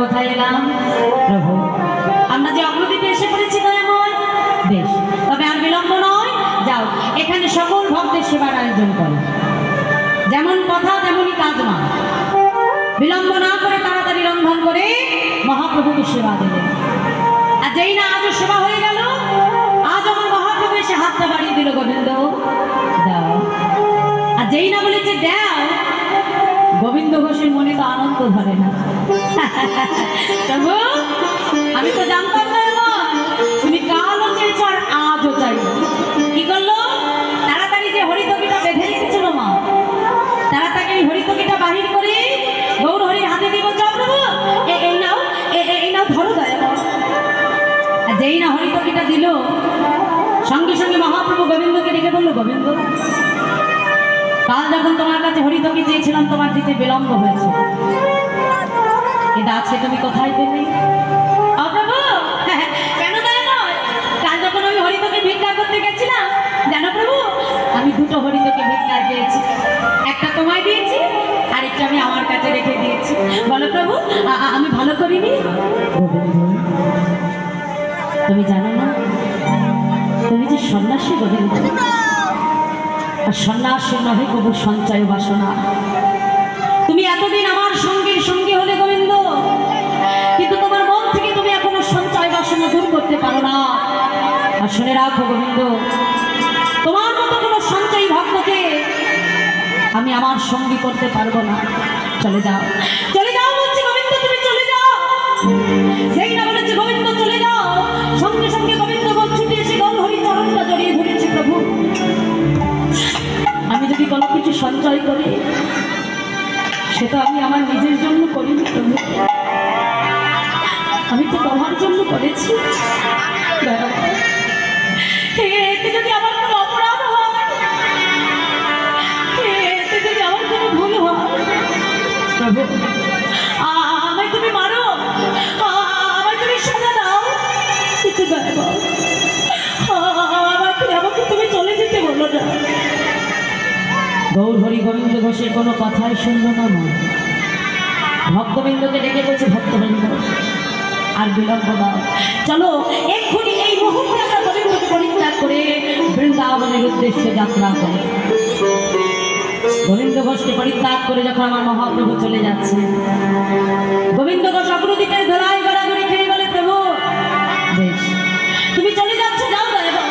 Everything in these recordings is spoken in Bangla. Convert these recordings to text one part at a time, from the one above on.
কোথায় এলাম প্রভু, আমরা যে অগ্রদ্বীপে এসে পড়েছি দয়াময় বেশ, তবে আর বিলম্ব নয়, যাও এখানে সকল ভক্তের সেবার আয়োজন করো। যেমন কথা তেমনই কাজ মা, বিলম্ব না করে তাড়াতাড়ি রন্ধন করে মহাপ্রভুকে সেবা দেবে। আর যেই না আজও সেবা হয়ে গেল, আজ আমার মহাপ্রভু এসে হাতটা বাড়িয়ে দিল, গোবিন্দ দাও। আর যেই না বলেছে দাও, গোবিন্দ ঘোষের মনে তো আনন্দ ধরে না। প্রভু আমি তো জানতাম না তুমি কালও চেয়েছ আর আজও চাই। কি করলো? তাড়াতাড়ি যে হরিতকিটা বেঁধে রেখেছিল মা, তাড়াতাড়ি হরিতকিটা বাহির করে গৌর হরির হাতে দিব। যাও প্রভু, এই নাও, এই নাও, ধরো দয়া। আর যেই না হরিতকিটা দিল, সঙ্গে সঙ্গে মহাপ্রভু গোবিন্দকে ডেকে বললো, গোবিন্দ কাল যখন তোমার কাছে হরিতকি চেয়েছিলাম তোমার দিতে বিলম্ব হয়েছে, এটা আছে তুমি কোথায় পেলে? প্রভু কেন দেয় নয়, কাল যখন আমি হরিতকি ভিক্ষা করতে গেছিলাম, জানো প্রভু আমি দুটো হরিতকি ভিক্ষা পেয়েছি, একটা তোমায় দিয়েছি আর একটা আমি আমার কাছে রেখে দিয়েছি। বলো প্রভু আমি ভালো করিনি? গোবিন্দ তুমি জানো না তুমি যে সন্ন্যাসী গোবিন্দ, আর সন্ন্যাসী নহে কবু সঞ্চয় বাসনা। তুমি এতদিন আমার সঙ্গীর সঙ্গী হলে গোবিন্দ, কিন্তু তোমার মন থেকে তুমি এখনো সঞ্চয় বাসনা দূর করতে পারো না। আর শুনে রাখো গোবিন্দ, তোমার মতো কোনো সঞ্চয়ী ভক্তকে আমি আমার সঙ্গী করতে পারবো না। চলে যাও, চলে যাও বলছি গোবিন্দ, তুমি চলে যাও। সেই না বলেছে গোবিন্দ চলে যাও, সঙ্গে সঙ্গে গোবিন্দ ছুটে এসে গৌর হরি চরণটা জড়িয়ে ধরেছে। প্রভু আমি যদি কোনো কিছু সঞ্চয় করি সেটা আমি আমার নিজের জন্য করিনি প্রভু, আমি তো তোমার জন্য করেছি। এতে যদি আমার কোনো অপরাধ হয়, এতে যদি আমার কোনো ভুল হয় প্রভু, আমায় তুমি মারো, আমায় তুমি সাজা দাও, কিন্তু আমাকে তুমি চলে যেতে বলো না। গৌর হরি গোবিন্দ ঘোষের কোনো কথাই শুনবো না মা। ভক্তবৃন্দকে ডেকে বলছে, ভক্তবৃন্দ আর বিলম্ব দাও, চলো এক্ষুনি এই মুহূর্তে উদ্দেশ্যে যাত্রা করে। গোবিন্দ ঘোষকে পরিত্যাগ করে যখন আমার মহাপ্রভু চলে যাচ্ছে, গোবিন্দ ঘোষ অগ্রদিকের ধরায় গড়াগড়ি খেয়ে বলে, প্রভু বেশ তুমি চলে যাচ্ছ, যাও না, এবার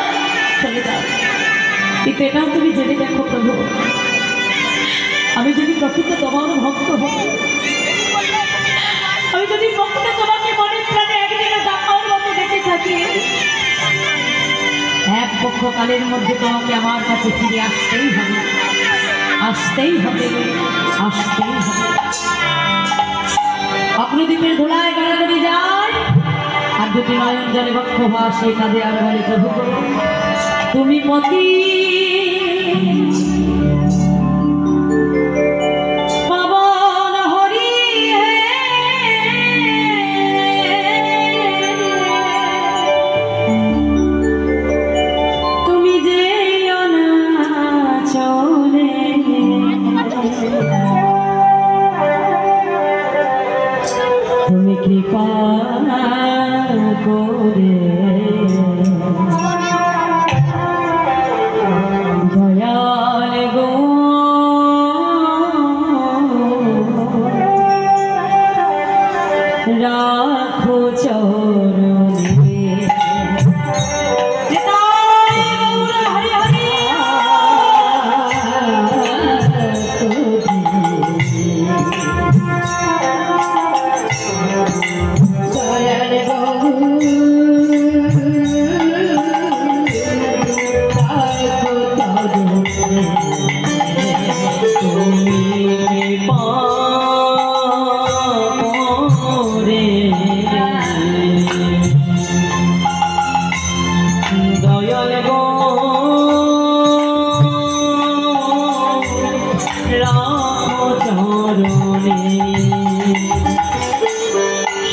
চলে যাও, কিন্তু এটাও তুমি জেনে দেখো প্রভু, আমি যদি প্রকৃত তোমার ভক্ত হই, আমি যদি প্রকৃত তোমাকে মনে প্রাণে একদিনও ডাকার মতো দেখে থাকি, এক পক্ষকালের মধ্যে তোমাকে আমার কাছে ফিরে আসতেই হবে, আসতেই হবে, আসতেই হবে। অগ্রদ্বীপের ধুলায় গড়াগড়ি যায়, আর দুটি নয়ন জলে বক্ষ ভাসে কাঁদে আর বলে, প্রভু তুমি পতি তুমি কৃপা করে দয়াল গো রাখো চরণে।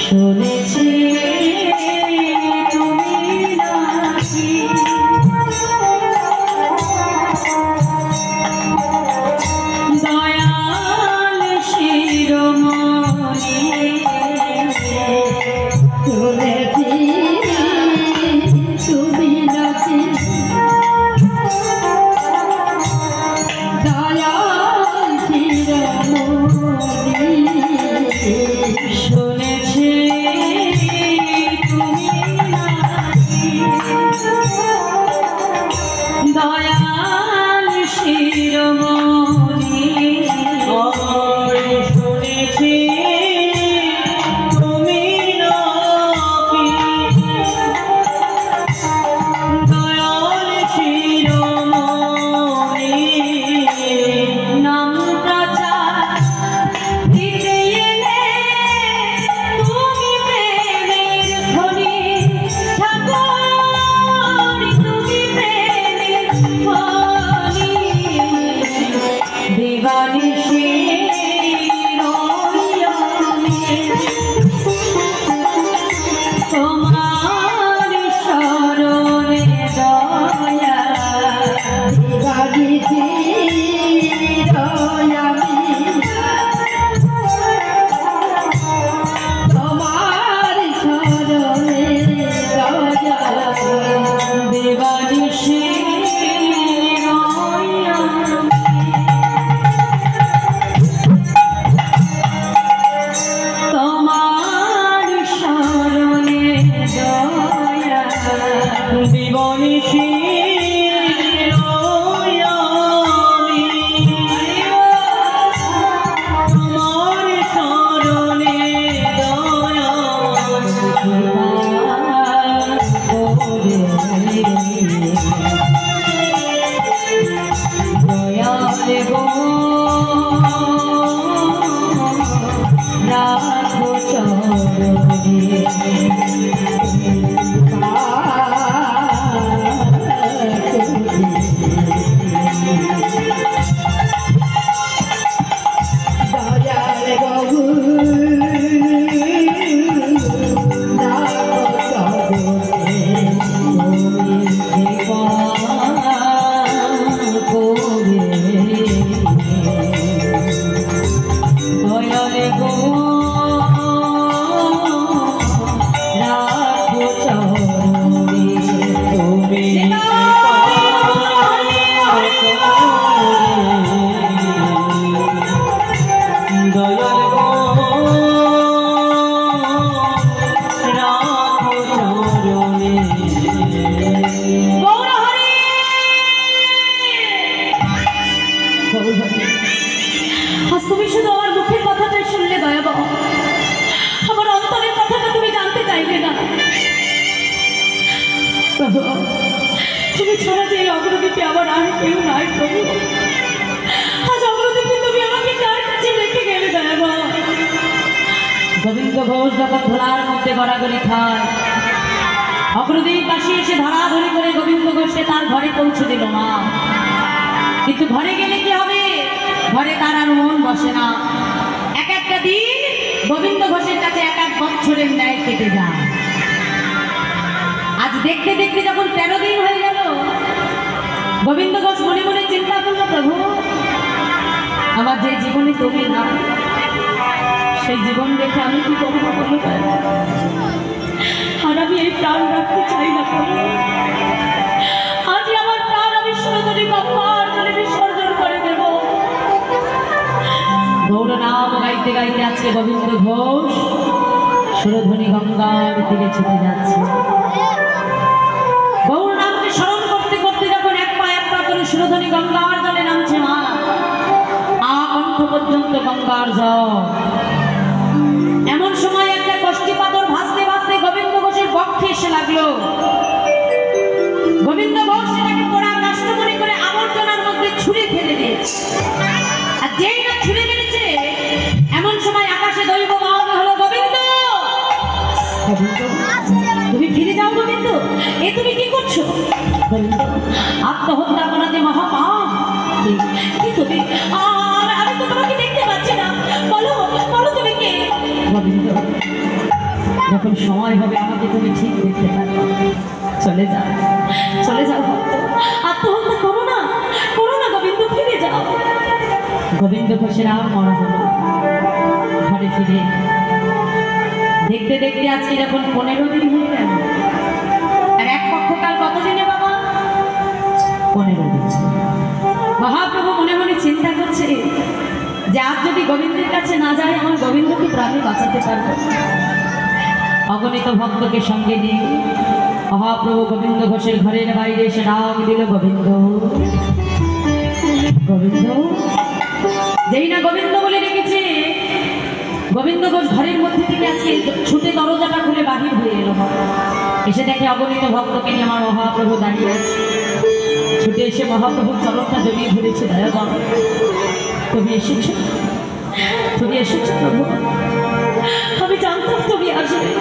শুনেছি তুমি নাকি দয়াল শিরোমণি, শুনেছি তুমি নাকি দয়াল শিরোমণি, শুনেছি তুমি নাকি দয়াল শিরোমণি, শুনেছি তুমি নাকি দয়াল শিরোমণি, নাম প্রচার দিতে এলে তুমি প্রেমের খনি, ঠাকুর তুমি প্রেমের খনি, দিবানিশি তোমার শরণে দয়া, দিবানিশি দয়ামি তোমার শরণে দয়া, দিবানিশি তোমার শরণে দয়া, দিবানিশি তোমার শরণে দয়া দয়াল গো রাখো চরণে। দয়াল গো রাখো চরণে। প্রভু তুমি ছাড়া যে এই অগ্রদীপে আমার আর কেউ নাই প্রভু। আজ অগ্রদীপে তুমি আমাকে কার কাছে রেখে গেলে দয়াময়? গোবিন্দ ঘোষ যখন ধরার মধ্যে গড়াগড়ি খায়, অগ্রদীপ বাসী এসে ধরাধরি করে গোবিন্দ ঘোষকে তার ঘরে পৌঁছে দিল মা। কিন্তু ঘরে গেলে কি হবে? ঘরে তার আর মন বসে না। এক একটা দিন গোবিন্দ ঘোষের কাছে এক এক বছরের ন্যায় কেটে যায়। আজ দেখতে দেখতে যখন 13 দিন হয়ে গেল, গোবিন্দ ঘোষ মনে মনে চিন্তা করলো, প্রভু আমার যে জীবনে তুমি না, সেই জীবন দেখে আমি কি করবো বলো? আর আমি এই প্রাণ রাখতে চাই না প্রভু। আজ আমার প্রাণ আমি সুরধনী গঙ্গার জলে বিসর্জন করে দেব। গৌর নাম গাইতে গাইতে আজকে গোবিন্দ ঘোষ সুরধনী গঙ্গার দিকে ছুটে যাচ্ছে। গৌর নামকে স্মরণ করতে করতে যখন এক পা করে সুরধনী গঙ্গার জলে নামছে মা, কণ্ঠ পর্যন্ত গঙ্গার জল। এমন সময় একটা কষ্টি পাথর ভাসতে ভাসতে গোবিন্দ ঘোষের পক্ষে এসে লাগলো। গোবিন্দ ঘোষ সেটাকে পোড়া কাষ্ট মনে করে আবর্জনার মধ্যে ছুঁড়ে ফেলে দিয়েছে। আর যেই না ছুঁড়ে ফেলেছে, এমন সময় আকাশে দৈব বাহন হলো, গোবিন্দ তুমি ফিরে যাও। গোবিন্দ এ তুমি কি করছো? গোবিন্দ আত্মহত্যা করা যে মহাপাপ। কি তুমি? আমি তো তোমাকে দেখতে পাচ্ছি না, বলো বলো তুমি কে? গোবিন্দ যখন সময় হবে আমাকে তুমি ঠিক দেখতে পারবে। চলে যাও, চলে যাও ভক্ত, আত্মহত্যা করো না গোবিন্দ, ফিরে যাও। গোবিন্দ ঘোষের আর মরা হলো। ঘরে ফিরে দেখতে দেখতে আজকে যখন 15 দিন হয়ে গেল, আর এক পক্ষকাল কতদিনে বাবা? 15 দিন। মহাপ্রভু মনে মনে চিন্তা করছে যে আজ যদি গোবিন্দের কাছে না যায়, আমার গোবিন্দকে প্রাণে বাঁচাতে পারবো। অগণিত ভক্তকে সঙ্গে নিয়ে মহাপ্রভু গোবিন্দ ঘোষের ঘরের বাইরে এসে ডাক দিল, গোবিন্দ গোবিন্দ। যেই না গোবিন্দ বলে রেখেছে, গোবিন্দ ঘোষ ঘরের মধ্যে থেকে আজকে ছুটে দরজাটা খুলে বাহির হয়ে এলো। এসে দেখে অগণিত ভক্তকে নিয়ে আমার মহাপ্রভু দাঁড়িয়ে আছে। ছুটে এসে মহাপ্রভুর চরণটা জড়িয়ে ধরেছে, দয়াবান তুমি এসেছো, তুমি এসেছো প্রভু। আমি জানতাম তুমি আসবে,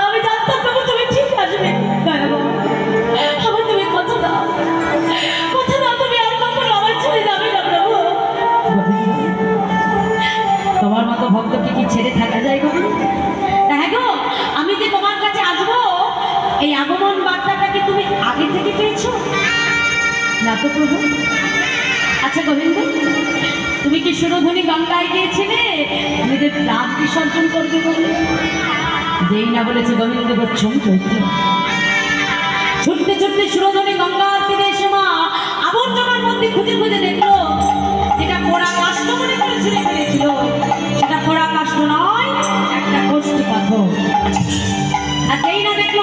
আমি জানতাম প্রভু তুমি ঠিক আসবে। দয়াবান আমার তুমি কথা দাও, তুমি আর কখনো আমার ছেড়ে যাবে না প্রভু। তোমার মতো ভক্তকে কি ছেড়ে থাকা যায় গোবিন্দ? হ্যাঁ গো, আমি যে তোমার কাছে আসবো এই আগমন বার্তাটাকে তুমি আগে থেকে পেয়েছো না তো প্রভু? আচ্ছা গোবিন্দ, তুমি কি সুরধনী গঙ্গায় গিয়েছিলে নিজের প্রাণ বিসর্জন করবে বলে? যেই না বলেছে গোবিন্দ গোচ্ছম চৈত্র, ছুটতে ছুটতে সুরধনী গঙ্গার তীরে এসে মা আবর্জনার মধ্যে খুঁজে খুঁজে দেখলো যেটা পোড়া কাষ্ঠ মনে করে ছিঁড়ে ফেলেছিল, সেটা পোড়া কাষ্ঠ নয়, একটা কষ্টি পাথর। আর যেই না দেখলো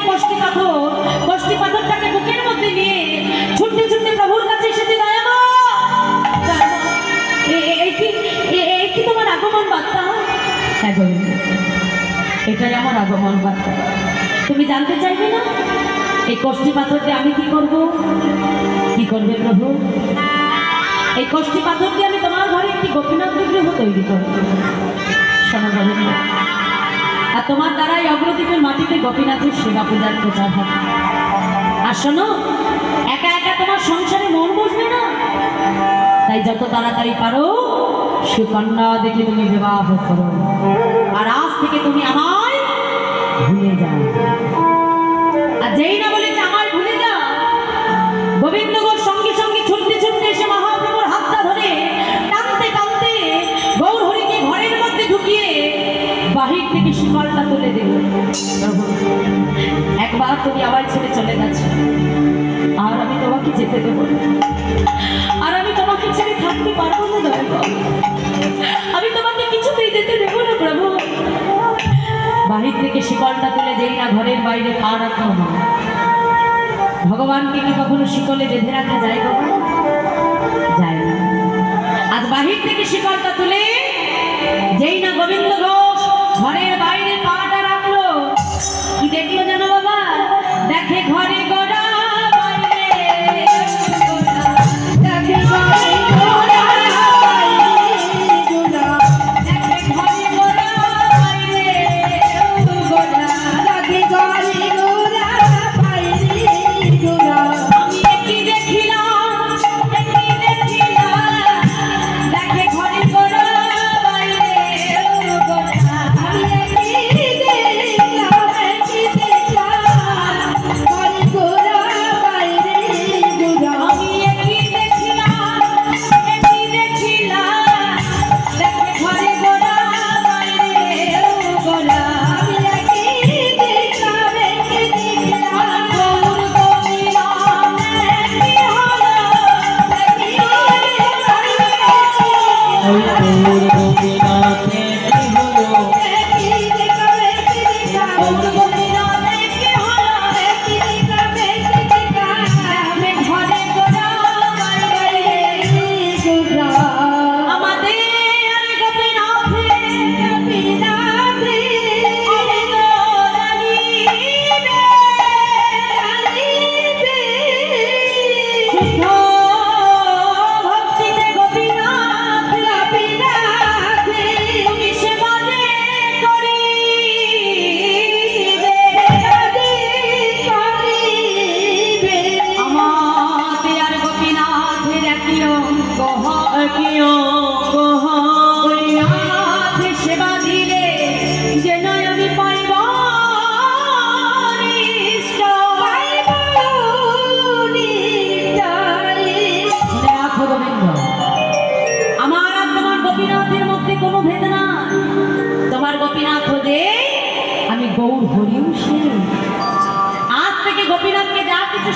কষ্টি পাথরটাকে বুকের মধ্যে নিয়ে ছুটতে ছুটতে প্রভুর কাছে এসেছে, এই কি তোমার আগমন বার্তা? হ্যাঁ গোবিন্দ, এটাই আমার আগমন বার্তা। তুমি জানতে চাইবে না এই কষ্টি পাথর দিয়ে আমি কি করব? কি করবে প্রভু? এই কষ্টি পাথর দিয়ে আমি তোমার ঘরে একটি গোপীনাথ বিগ্রহ তৈরি করব। শোনো গোবিন্দ, আর তোমার দ্বারাই অগ্রদীপের মাটিতে গোপীনাথের সেবা পূজার প্রচার হবে। আর শোনো, একা একা তোমার সংসারে মন বসবে না, তাই যত তাড়াতাড়ি পারো সুকন্যা দেখে তুমি বিবাহ করো। আর আজ থেকে তুমি আমায় ভুলে যাও। আর যেই না বলেছে আমায় ভুলে যাও, গোবিন্দ ঘোষ সঙ্গে সঙ্গে ছুটতে ছুটতে এসে মহাপ্রভুর হাতটা ধরে টানতে টানতে গৌর হরিকে ঘরের মধ্যে ঢুকিয়ে বাহির থেকে শিকলটা তুলে দিল। একবার তুমি আবার ছেড়ে চলে গেছো, আর আমি তোমাকে যেতে দেবো না, আর আমি তোমাকে ছেড়ে থাকতে পারবো না দয়াবান, আমি তোমাকে কিছুতেই যেতে দেবো না প্রভু। বাহির থেকে শিকলটা তুলে যেই না ঘরের বাইরে পা রাখলো না। ভগবানকে কি কখনো শিকলে বেঁধে রাখা যায় বাবা? যায় না। আজ বাহির থেকে শিকলটা তুলে যেই না গোবিন্দ ঘোষ ঘরের বাইরে পাটা রাখলো, কি দেখলো জানো বাবা?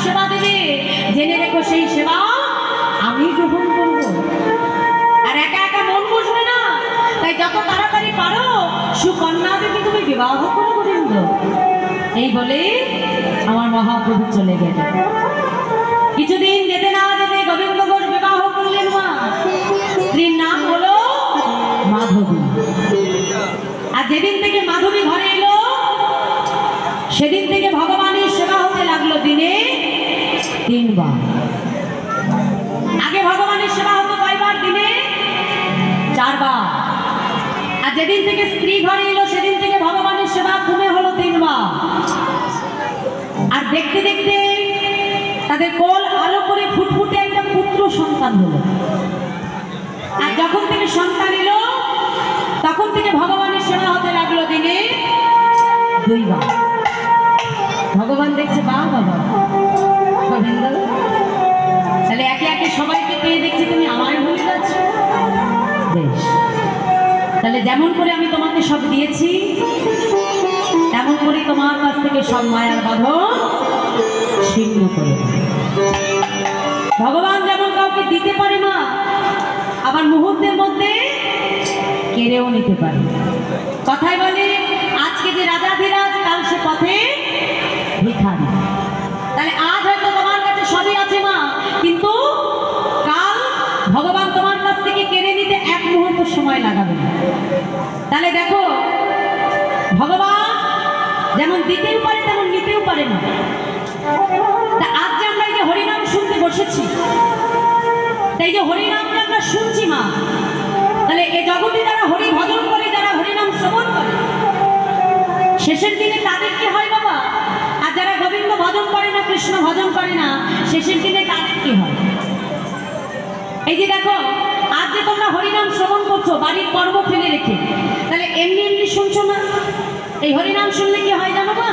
সেবা দেবে, জেনে রেখো সেই সেবা আমি গ্রহণ করব। আর একা একা মন বসবে না, তাই যত তাড়াতাড়ি পারো সুকন্যা দেবী তুমি বিবাহ করো গোবিন্দ। এই বলে আমার মহাপ্রভু চলে গেলেন। কিছুদিন যেতে না যেতে গোবিন্দ ঘোষ বিবাহ করলেন মা। স্ত্রীর নাম হলো মাধবী। আর যেদিন থেকে মাধবী ঘরে এলো সেদিন থেকে ভগবানের সেবা হতে লাগলো দিনে 3 বার। আগে ভগবানের সেবা হতো কয়বার? দিনে 4 বার। আর যেদিন থেকে স্ত্রী ঘরে এলো সেদিন থেকে ভগবানের সেবা কমে হলো 3 বার। আর দেখতে দেখতে তাদের কোল আলো করে ফুটফুটে একটা পুত্র সন্তান হলো। আর যখন থেকে সন্তান এলো তখন থেকে ভগবানের সেবা হতে লাগলো দিনে 2 বার। ভগবান দেখছে বা বাবা গোবিন্দ, তাহলে একে একে সবাইকে পেয়ে দেখছি তুমি আমায় ভুলে যাচ্ছ। বেশ, তাহলে যেমন করে আমি তোমাকে সব দিয়েছি তেমন করে তোমার কাছ থেকে সব মায়ার বাঁধন ছিন্ন করে। ভগবান যেমন কাউকে দিতে পারে মা, আবার মুহূর্তের মধ্যে কেড়েও নিতে পারে। কথায় বলে আজকে যে রাজাধিরাজ কাল সে পথে ভিখারি। তাহলে আজ হয়তো তোমার কাছে সবই আছে মা, কিন্তু কাল ভগবান তোমার কাছ থেকে কেড়ে নিতে 1 মুহূর্ত সময় লাগাবে। তাহলে দেখো ভগবান যেমন দিতেও পারে তেমন নিতেও পারে না। তা আজ যে আমরা এই যে হরিনাম শুনতে বসেছি, তাই যে হরিনাম যে আমরা শুনছি মা, তাহলে এই জগতে যারা হরি ভজন করে, যারা হরিনাম শ্রবণ করে, শেষের দিনে তাদের কি হয় বাবা? আর যারা গোবিন্দ ভজন করে না, কৃষ্ণ ভজন করে না, শেষের দিনে তাদের কি হয়? এই যে দেখো আজ যে তোমরা হরিনাম শ্রবণ করছো বাড়ির কর্ম ফেলে রেখে, তাহলে এমনি এমনি শুনছো না। এই হরিনাম শুনলে কি হয় জানো মা?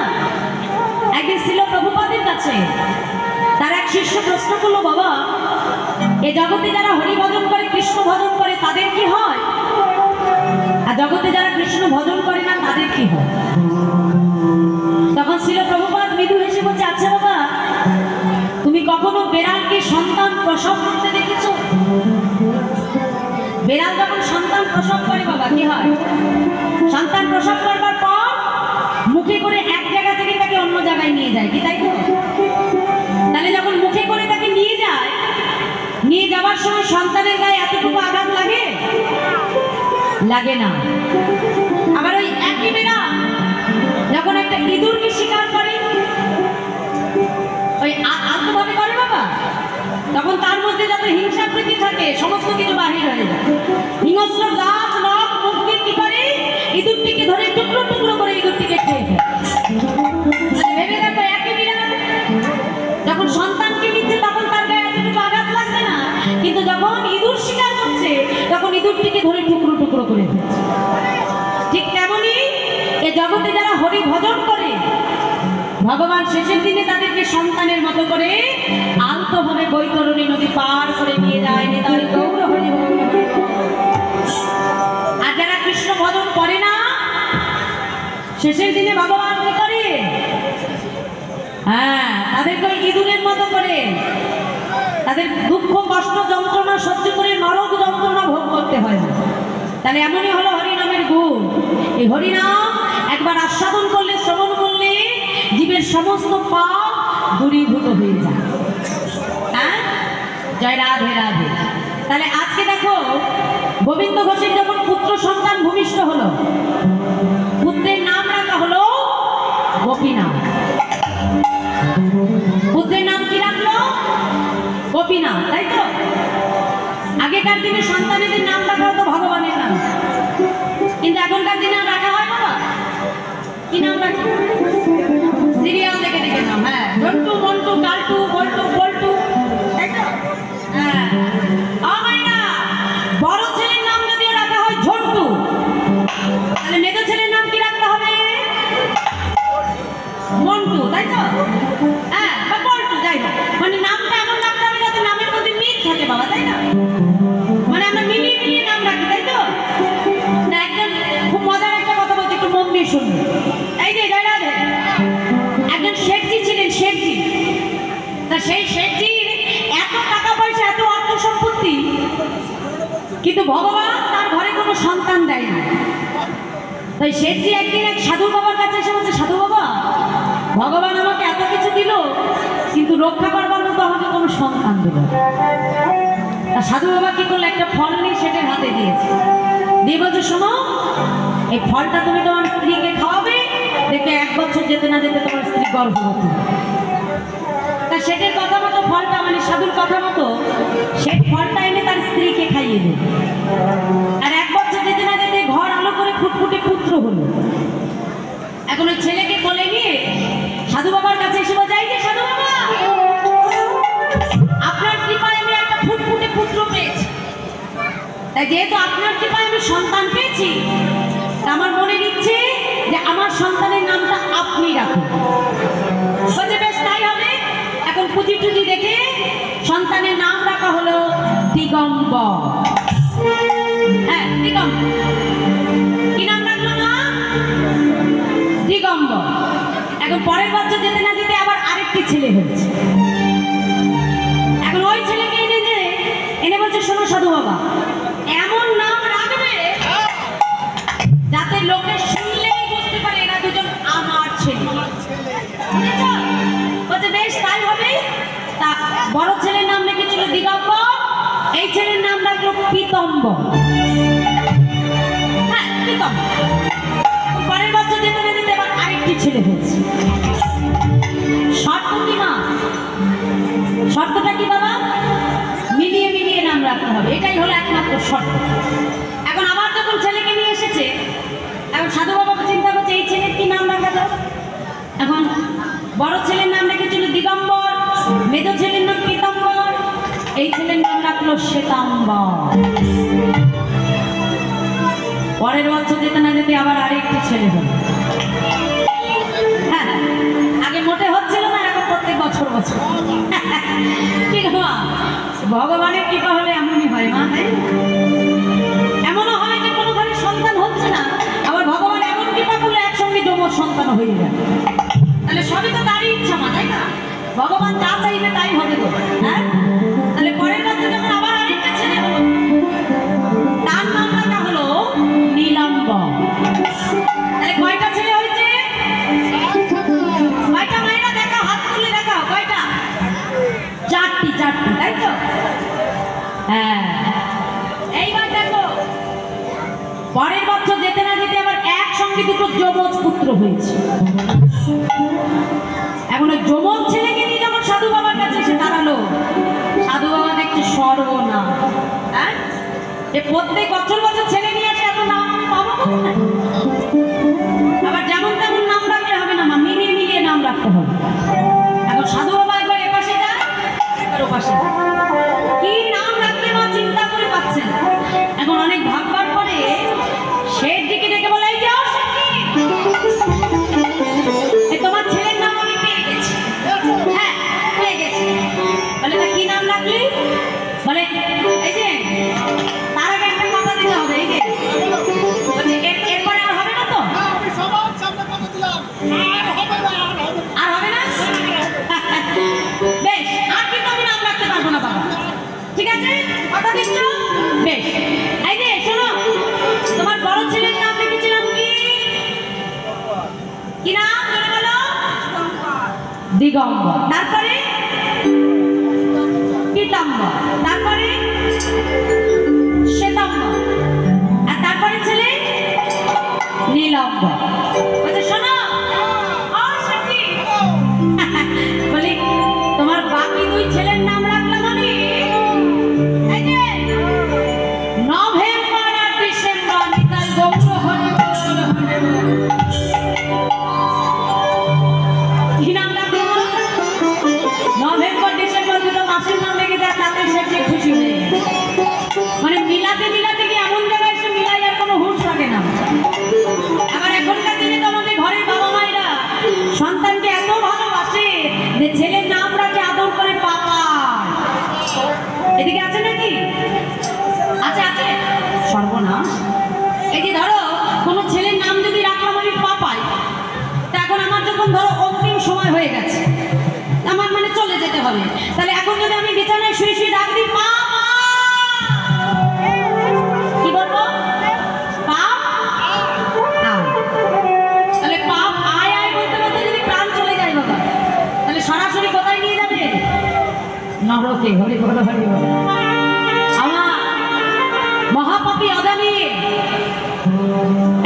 একদিন ছিল প্রভুপাদের কাছে তার এক শিষ্য প্রশ্ন করলো, বাবা এই জগতে যারা হরি ভজন করে, কৃষ্ণ ভজন করে, তাদের কি হয়? আর জগতে যারা কৃষ্ণ ভজন করে না তাদের কি হয়? তখন ছিল প্রভুপাদ মৃদু হেসে বলছে, আচ্ছা বাবা তুমি কখনো বেড়ালকে সন্তান প্রসব করতে দেখেছো? বেড়াল যখন সন্তান প্রসব করে বাবা কি হয়? সন্তান প্রসব করবার পর মুখে করে এক জায়গা থেকে তাকে অন্য জায়গায় নিয়ে যায়, কি তাই তো? তাহলে যখন মুখে করে তাকে নিয়ে যায়, নিয়ে যাওয়ার সময় সন্তানের গায়ে এতটুকু আঘাত লাগে? লাগে না। আবার ওই একই বেড়াল যখন একটা ইঁদুরকে শিকার করে, ওই আত্মভাবে করে বাবা, তখন তার মধ্যে যত হিংসাবৃত্তি থাকে সমস্ত কিছু বাহির হয়ে যায়। হিংস্র দাঁত নখ মুখ দিয়ে কি করে? ইঁদুরটিকে ধরে টুকরো টুকরো করে ইঁদুরটিকে খেয়ে ফেলে। ভেবে দেখো একই বিড়াল যখন সন্তানকে নিচ্ছে তখন তার গায়ে এতটুকু আঘাত লাগছে না, কিন্তু যখন ইঁদুর শিকার করছে তখন ইঁদুরটিকে ধরে টুকরো টুকরো করে ফেলছে। ঠিক তেমনি এ জগতে যারা হরি ভজন করে ভগবান শেষের দিনে তাদেরকে সন্তানের মতো করে আলতোভাবে বৈতরণী নদী পার করে নিয়ে যায়। নিতাই গৌর হরি বল। আর যারা কৃষ্ণ ভজন করে না শেষের দিনে ভগবান কি করে? হ্যাঁ, তাদেরকে ইঁদুরের মতো করে তাদের দুঃখ কষ্ট যন্ত্রণা সহ্য করে নরক যন্ত্রণা ভোগ করতে হয়। তাহলে এমনই হলো হরিনামের গুণ। এই হরিনাম একবার আস্বাদন করলে, শ্রবণ করলে জীবের সমস্ত পাপ দূরীভূত হয়ে যায়। হ্যাঁ, জয় রাধে রাধে। তাহলে আজকে দেখো গোবিন্দ ঘোষের যখন পুত্র সন্তান ভূমিষ্ঠ হলো, পুত্রের নাম রাখা হলো গোপীনাথ। পুত্রের নাম কি রাখলো? গোপীনাথ, তাই তো? আগেকার দিনে সন্তানেদের নাম রাখা হতো ভগবানের নাম, কিন্তু এখনকার দিনে রাখা হয় বাবা কি নাম রাখা? সিরিয়াল দেখে দেখে নাম। হ্যাঁ, জন্টু মন্টু কালটু বল্টু বল্টু, তাই তো? হ্যাঁ, বড় ছেলের নাম যদিও রাখা হয় ঝন্টু, তাহলে মেজো ছেলের নাম কি রাখতে হবে? মন্টু, তাই তো? হ্যাঁ, বা বল্টু, যাই হোক, মানে নামটা এমন রাখতে হবে যাতে নামের মধ্যে মিল থাকে বাবা, তাই না? মানে আমরা মিলিয়ে মিলিয়ে নাম রাখি, তাই তো? না, একজন খুব মজার একটা কথা বলছি, একটু মন দিয়ে শুনুন। এই যে একজন শেঠজি ছিলেন, শেঠজি। সেই শেঠজির এত টাকা পয়সা, এত অর্থ সম্পত্তি, কিন্তু ভগবান তার ঘরে কোনো সন্তান দেয় না। তাই শেঠজি একদিন এক সাধু বাবার কাছে এসে বলছে, সাধু বাবা, ভগবান আমাকে এত কিছু দিল, কিন্তু রক্ষা করবার মতো আমাকে কোনো সন্তান দিল। তা সাধু বাবা কি করলো, একটা ফল নিয়ে শেঠের হাতে দিয়েছে, দিয়ে বলছে, শোনো, এই ফলটা তুমি তোমার স্ত্রীকে খাওয়াবে, দেখবে 1 বছর যেতে না যেতে তোমার স্ত্রী গর্ভবতী। তা শেঠের কথা মতো ফলটা, মানে সাধুর কথা মতো শেঠ ফলটা এনে তার স্ত্রীকে খাইয়ে দিল। আর 1 বছর যেতে না যেতে ঘর আলো করে ফুটফুটে পুত্র হলো। এখন ওই ছেলেকে কোলে নিয়ে সাধু বাবার কাছে এসে বলছে, এই যে সাধু বাবা, আপনার কৃপায় আমি একটা ফুটফুটে পুত্র পেয়েছি। তাই যেহেতু আপনার কৃপায় আমি সন্তান পেয়েছি, আমার মনের ইচ্ছে যে আমার সন্তানের নামটা আপনি রাখুন। বলছে, বেশ তাই হবে। এখন পুঁজি টুজি দেখে সন্তানের নাম রাখা হলো দিগম্বর। হ্যাঁ, দিগম্বর। কি নাম রাখলো না? দিগম্বর। এখন পরের বছর যেতে না যেতে আবার আরেকটি ছেলে হয়েছে। এখন ওই ছেলেকে এনে বলছে, শোনো সাধু বাবা, এমন নাম রাখবে যাতে লোকে শুনলেই বুঝতে পারে এরা দুজন আমার ছেলে। বলছে, বেশ তাই হবে। তা বড় ছেলের নাম রেখেছিল দিগম্বর, এই ছেলের নাম রাখলো পীতম্বর। হ্যাঁ, পীতম্বর। পরের বছর যেতে না যেতে আবার আরেকটি ছেলে হয়েছে। শর্ত কি মা? শর্তটা কি বাবা? মিলিয়ে মিলিয়ে নাম রাখতে হবে, এটাই হলো একমাত্র শর্ত। এখন আবার যখন ছেলেকে নিয়ে এসেছে, এখন সাধু বাবা চিন্তা করছে এই ছেলের কি নাম রাখা যায়। এখন বড় ছেলের নাম রেখেছিল দিগম্বর, মেজ ছেলের নাম পীতম্বর, এই ছেলের নাম রাখলো শ্বেতাম্বর। পরের বছর যেতে না যেতে আবার আরেকটি ছেলে হলো। হ্যাঁ, আগে মোটে হচ্ছিল না, এখন প্রত্যেক বছর বছর। কি মা, ভগবানের কৃপা হলে এমনই হয় মা। এমনও হয় যে কোনো ঘরে সন্তান হচ্ছে না, আবার ভগবান এমন কৃপা করলে একসঙ্গে যমজ সন্তান হয়ে যায়। তাহলে সবই তো তারই ইচ্ছা মা, তাই না? ভগবান যা চাইবে তাই হবে তো। হ্যাঁ, তাহলে পরের বছর যখন আবার আরেকটা ছেলে হলো, তার নামটা হলো নীলাম্বর। তাহলে কয়টা ছেলে হয়েছে? কয়টা মায়েরা দেখাও, হাত তুলে দেখাও, কয়টা? 4টি, 4টি, তাই তো? হ্যাঁ, এইবার দেখো, পরের বছর যেতে না যেতে আবার একসঙ্গে দুটো যমজ পুত্র হয়েছে। এখন ওই যমজ ছেলেকে নিয়ে যখন সাধু বাবার কাছে এসে দাঁড়ালো, সাধু বাবা দেখছে সর্বনাম। হ্যাঁ, প্রত্যেক বছর বছর ছেলে নিয়ে আসে, এত নাম আমি পাবো কোথায়? আবার যেমন তেমন নাম রাখলে হবে না মা, মিলিয়ে মিলিয়ে নাম রাখতে হবে। এখন সাধু বাবা একবার এপাশে যায়, একবার ওপাশে যায়, কি নাম রাখতে মা চিন্তা করে পাচ্ছে না। এখন অনেক ভাববার পরে শেঠ দিকে ডেকে বলে, এই যাও তোমার ছেলের নাম আমি পেয়ে গেছি। হ্যাঁ, পেয়ে গেছি। বলে, তা কি নাম রাখলি? বলে, এই যে তার আগে একটা কথা দিতে হবে, এই যে এরপরে আর হবে না তো? আর হবে না? বেশ, আর কিন্তু আমি নাম রাখতে পারবো না বাবা, ঠিক আছে? কথা দিচ্ছ? বেশ। এই যে শোনো, তোমার বড় ছেলের নাম রেখেছিলাম কি? কি নাম বলে বলো? দিগম্বর। তারপরে পীতাম্বর, তারপরে শ্বেতাম্বর, আর তারপরে ছেলে নীলাম্বর। বলছে, শোনো বলি, তোমার বাকি 2 ছেলের নাম রাখলাম আমি, এই যে নভেম্বর আর ডিসেম্বর, নিতাই গৌর হরে কি নাম রাখলো? নভেম্বর ডিসেম্বর দুটো মাসের নাম রেখে দেয়, তাতে সে খুশি হয়ে গেছে। মানে মিলাতে মিলাতে কি এমন জায়গায় এসে মিলাই আর কোনো হুঁশ থাকে না। আবার এখনকার দিনে তো আমাদের ঘরের করে। তাহলে এখন যদি আমি বিছানায় শুয়ে শুয়ে ডাক দিই মা মা, কি বলবো? পাপ আয়। তাহলে পাপ আয় আয় বলতে বলতে যদি প্রাণ চলে যায় বাবা, তাহলে সরাসরি কোথায় নিয়ে যাবে? নরকে। হরি বল হরি বল। আমার মহাপাপী আদামি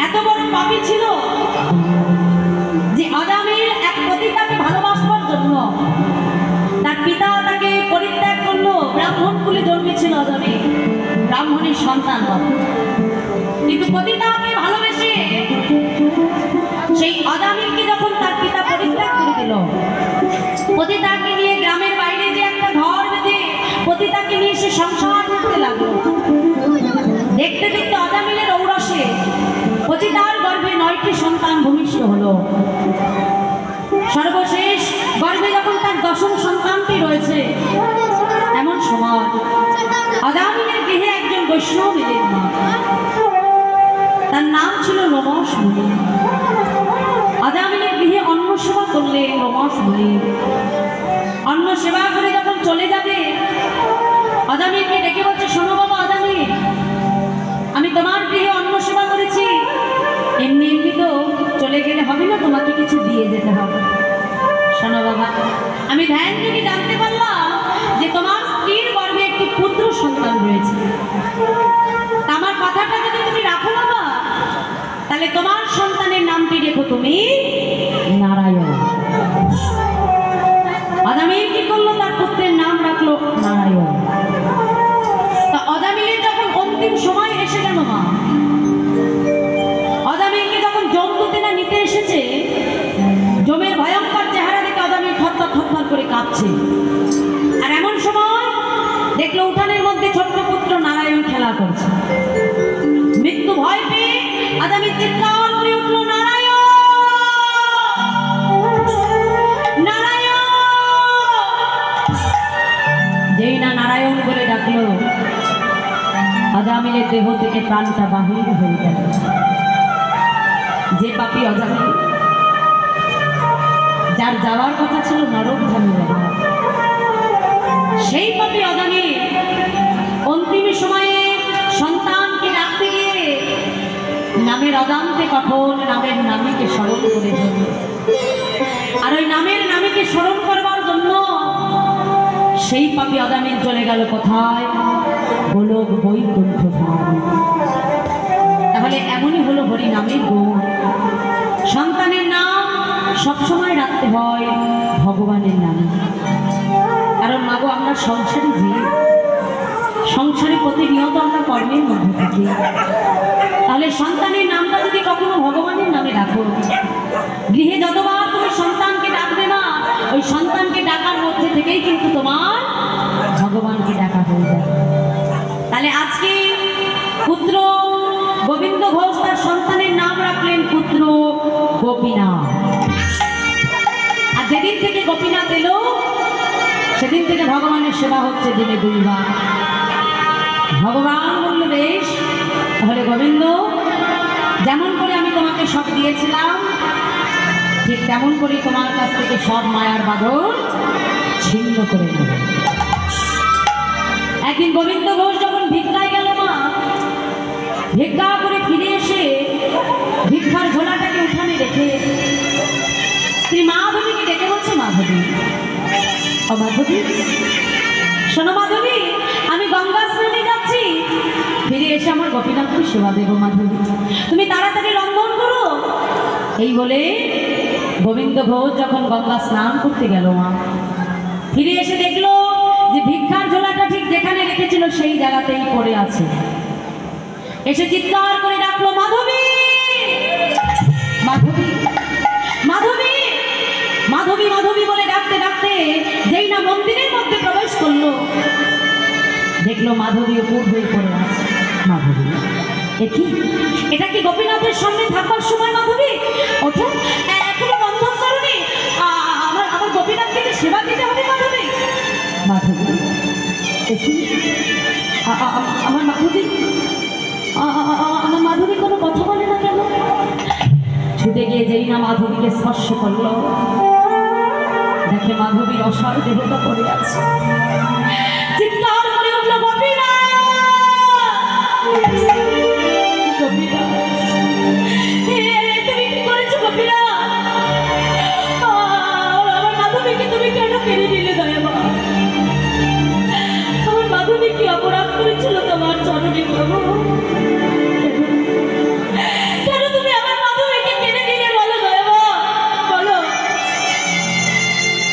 এত বড় পাপী ছিল যে আদামের এক পতিতাকে ভালোবাসবার জন্য তার পিতা তাকে পরিত্যাগ করলো। ব্রাহ্মণ কুলে জন্মেছিল আদামি, ব্রাহ্মণের সন্তান, কিন্তু পতিতাকে ভালোবেসে সেই আদামিকে যখন তার পিতা পরিত্যাগ করে দিল, পতিতাকে নিয়ে গ্রামের বাইরে যে একটা ঘর বেঁধে পতিতাকে নিয়ে সে সংসার করতে লাগলো। দেখতে দেখতে আদামিলের ঔরসে পতিতার গর্ভে 9টি সন্তান ভূমিষ্ঠ হলো। সর্বশেষ গর্ভে যখন তার 10ম সন্তানটি রয়েছে, এমন সময় আদামিলের গৃহে একজন বৈষ্ণব এলেন। তার নাম ছিল রমস মুনি। আদামিলের গৃহে অন্ন সেবা করলেন রমস মুনি। অন্ন সেবা করে যখন চলে যাবে, আদামিলকে ডেকে বলছে, শোনো বাবা আদামিল, আমি তোমার গৃহে অন্ন সেবা করেছি, এমনি এমনি তো চলে গেলে হবে না, তোমাকে কিছু দিয়ে যেতে হবে। শোনো বাবা, আমি ধ্যান থেকে জানতে পারলাম যে তোমার স্ত্রীর গর্ভে একটি পুত্র সন্তান রয়েছে। আমার কথাটা যদি তুমি রাখো বাবা, তাহলে তোমার সন্তানের নামটি রেখো তুমি নারায়ণ। আদামিল কি করলো? তার পুত্রের নাম রাখলো নারায়ণ। তা আদামিলের যখন অন্তিম সময় এসে গেল, মা আদামিলকে যখন জম দিতে না নিতে এসেছে, জমের ভয়ঙ্কর চেহারা দেখে আদামিল থরথর থরথর করে কাঁপছে। আর এমন সময় দেখলো উঠানের মধ্যে ছোট্ট পুত্র নারায়ণ খেলা করছে। মৃত্যু ভয় পেয়ে আদামিল চিৎকার করে উঠলো, নারায়ণ নারায়ণ। যেই না নারায়ণ বলে ডাকলো, আদামিলের দেহ থেকে প্রাণটা বাহির হয়ে গেল। যে পাপী আদামিল, যার যাওয়ার কথা ছিল নরকধামে, সেই পাপী আদামিল অন্তিম সময়ে সন্তানকে ডাকতে গিয়ে নামের অদান্তে কখন নামের নামীকে স্মরণ করে জন্য, আর ওই নামের নামীকে স্মরণ করবার জন্য সেই পাপী আদামিল চলে গেল কোথায়? গোলক বৈকুণ্ঠ ধাম। তাহলে এমনই হলো হরি নামের গুণ। সন্তানের নাম সবসময় রাখতে হয় ভগবানের নামে। কারণ মাগো, আমরা সংসারে জীব, সংসারে প্রতিনিয়ত আমরা কর্মের মধ্যে থাকি। তাহলে সন্তানের নামটা যদি কখনো ভগবানের নামে রাখো, গৃহে যতবার তুমি সন্তানকে ডাকবে না, ওই সন্তানকে ডাকার মধ্যে থেকেই কিন্তু তোমার ভগবানকে ডাকা হয়ে যায়। তাহলে আজকে পুত্র গোবিন্দ ঘোষ তার সন্তানের নাম রাখলেন পুত্র গোপীনাথ। আর যেদিন থেকে গোপীনাথ এলো, সেদিন থেকে ভগবানের সেবা হচ্ছে দিনে 2 বার। ভগবান বলল, বেশ, তাহলে গোবিন্দ, যেমন করে আমি তোমাকে সব দিয়েছিলাম, ঠিক তেমন করে তোমার কাছ থেকে সব মায়ার বাঁধন ছিন্ন করে নেব। একদিন গোবিন্দ ঘোষ যখন ভিক্ষায় গেল, মা ভিক্ষা করে ফিরে এসে ভিক্ষার ঝোলাটাকে উঠানে রেখে স্ত্রী মাধবীকে ডেকে বলছে, মাধবী, ও মাধবী, শোনো মাধবী, আমি গঙ্গা স্নানে যাচ্ছি, ফিরে এসে আমার গোপীনাথকে সেবা দেবো। মাধবী, তুমি তাড়াতাড়ি রন্ধন করো। এই বলে গোবিন্দ ঘোষ যখন গঙ্গা স্নান করতে গেল, মা ফিরে এসে দেখলো যে ভিক্ষার ঝোলাটা ঠিক যেখানে রেখেছিল সেই জায়গাতেই পড়ে আছে। এসে চিৎকার করে ডাকলো, মাধবী মাধবী মাধবী মাধবী মাধবী বলে ডাকতে ডাকতে যেই না মন্দিরের মধ্যে প্রবেশ করলো, দেখলো মাধবী উপর হয়ে পড়ে আছে। মাধবী, এটা কি গোপীনাথের সামনে থাকবার সময়? মাধবী, ওঠো, এখনো বন্ধন করনি, আমার গোপীনাথকে সেবা দিতে হবে। মাধবী, মাধবী, আমার মাধবী, আমার মাধবী কোনো কথা বলে না কেন? ছুটে গিয়ে যেই না মাধবীকে স্পর্শ করলো, দেখে মাধবীর অসার দেহতা পড়ে আছে, চিৎকার করে উঠল গোপীনা, গোপীনা তুমি কি করেছো গোপীনা? আমার মাধবীকে তুমি কেন কেড়ে নিলে দয়ামা? আমার মাধবী কি অপরাধ করেছিল তোমার চরণে প্রভু? কেন তুমি আমার মাধবীকে কেড়ে নিলে বলো দয়ামা, বলো।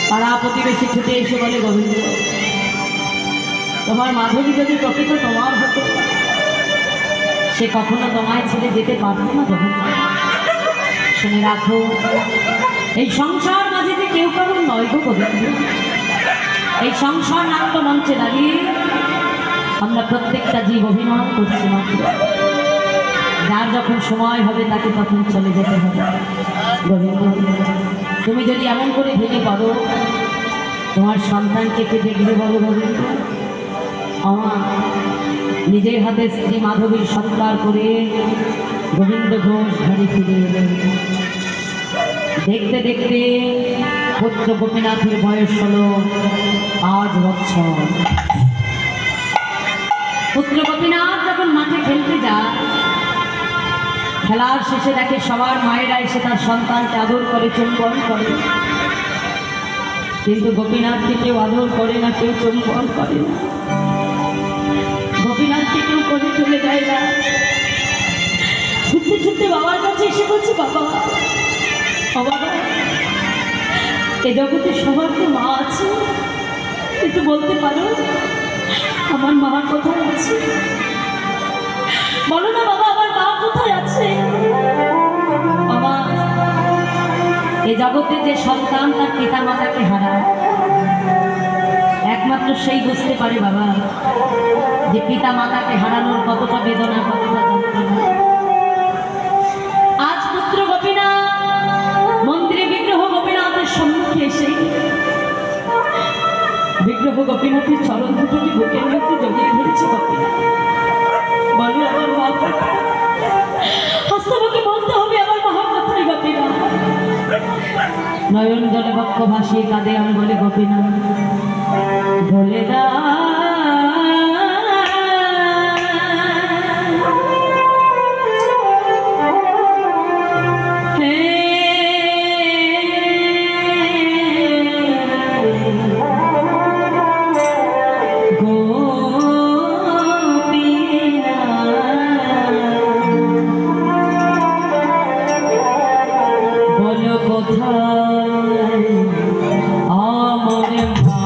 পাড়া প্রতিবেশী ছুটে এসে বলে গোবিন্দ, তোমার মাধবী যদি প্রকৃত তোমার হতো সে কখনো তোমায় ছেড়ে যেতে পারত না গোবিন্দ। শুনে রাখো, এই সংসার মাঝে যে কেউ কারণ নয় গো গোবিন্দ। এই সংসার নাট্য মঞ্চে দাঁড়িয়ে আমরা প্রত্যেকটা জীব অভিনয় করছি মাত্র। যার যখন সময় হবে তাকে তখন চলে যেতে হবে গোবিন্দ। তুমি যদি এমন করে ভেঙে পড়ো, তোমার সন্তানকে কে দেখবে বলো গোবিন্দ? আমার নিজের হাতে স্ত্রী মাধবীর সৎকার করে গোবিন্দ ঘোষ ঘরে ফিরে এলেন। দেখতে দেখতে পুত্র গোপীনাথের বয়স হলো 5 বছর। পুত্র গোপীনাথ যখন মাঠে খেলতে যায়, খেলার শেষে দেখে সবার মায়েরা এসে তার সন্তানকে আদর করে, চুম্বন করে, কিন্তু গোপীনাথকে কেউ আদর করে না, কেউ চুম্বন করে না, গোপীনাথকে কেউ করে তুলে দেয় না। ছুটতে ছুটতে বাবার কাছে এসে বলছে, বাবা ও বাবা, এ জগতে সবার তো মা আছে, কিন্তু বলতে পারো আমার মা কোথায় আছে? বলো না বাবা, আমার মা কোথায় আছে? বাবা, এ জগতে যে সন্তান তার পিতা মাতাকে হারায়, একমাত্র সেই বুঝতে পারে বাবা যে পিতা মাতাকে হারানোর কতটা বেদনা, কতটা যন্ত্রণা। আজ পুত্র গোপীনাথ মন্দিরে বিগ্রহ গোপীনাথের সম্মুখে এসে বিগ্রহ গোপীনাথের চরণ দুটোকে বুকের মধ্যে জড়িয়ে ধরেছে। গোপীনাথ বলো আমার মা কোথায়? হস্তমুখে বলতে হবে আমার মা কোথায় গোপীনাথ? নয়ন জলে বক্ষ ভাসিয়ে কাঁদে আমি বলে, গোপীনাথ বলে দা কোথায় আমার মা?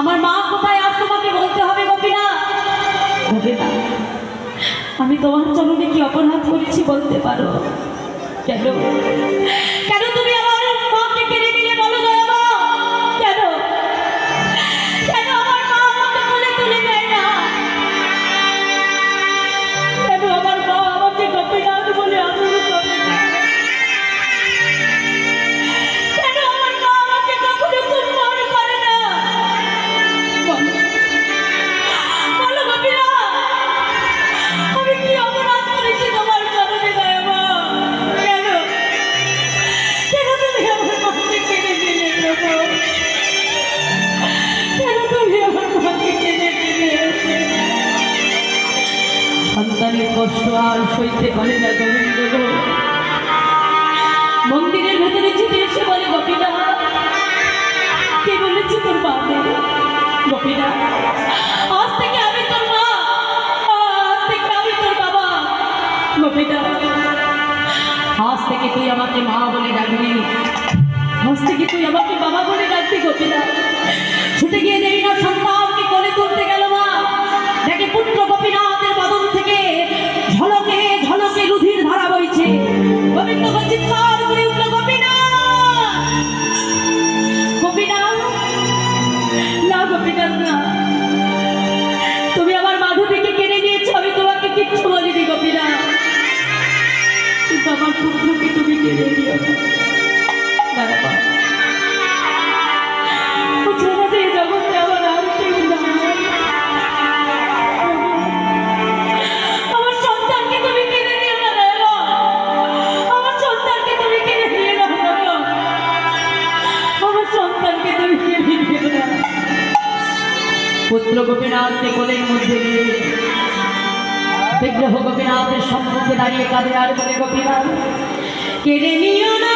আমার মা কোথায় আজ তোমাকে বলতে হবে গোপীনা। গোপীনা, আমি তোমার চরণে কি অপরাধ করেছি বলতে পারো? কেন কেন তুমি আমার মাকে কেড়ে নিলে বলো দয়া মা? কেন কেন আমার মা আমাকে কোলে তুলে দেয় না? কেন আমার মা আমাকে গোপীনাথ বলে আদর করে না? কেন আমার মা আমাকে কখনো চুম্বন করে না? বলো গোপীনাথ, আমি কি অপরাধ করেছি তোমার চরণে দয়া মা? কেন কেন তুমি আমার মাকে কেড়ে নিলে প্রভু? কেন তুমি আমার মাকে কেড়ে নিলে? সন্তানের কষ্ট আর সইতে পারে না গোবিন্দ গো। মন্দিরের ভেতরে ছুটে এসে বলে গোপীনা, কে বলেছি তোর মা নেই? গোপীনা, আজ থেকে আমি তোর মা, আজ থেকে আমি তোর বাবা। গোপীনা, আজ থেকে তুই আমাকে মা বলে ডাকবি, আজ থেকে তুই আমাকে বাবা বলে ডাকবি। গোপীনা ছুটে গিয়ে দেই না সন্তানকে কোলে তুলতে গেল মা, দেখে পুত্র গোপীনাথের বদন থেকে ঝলকে ঝলকে রুধির ধারা বইছে। গোবিন্দ চিৎকার করে উঠল, গোপীনা, গোপীনা, না গোপীনাথ না, তুমি আমার মাধবীকে কেড়ে নিয়েছো, আমি তোমাকে কিচ্ছু বলিনি গোপীনা, কিন্তু আমার পুত্রকে তুমি কেড়ে নিও না। জগতে আমার আর কেউ নাই, আমার সন্তানকে তুমি কেড়ে নিও না, আমার সন্তানকে তুমি কেড়ে নিও না, আমার সন্তানকে তুমি কেড়ে নিও না। পুত্র গোপীনাথকে কোলের মধ্যে নিয়ে বিগ্রহ গোপীনাথের সম্মুখে দাঁড়িয়ে কাঁদে আর বলে, গোপীনাথ কেড়ে নিও না।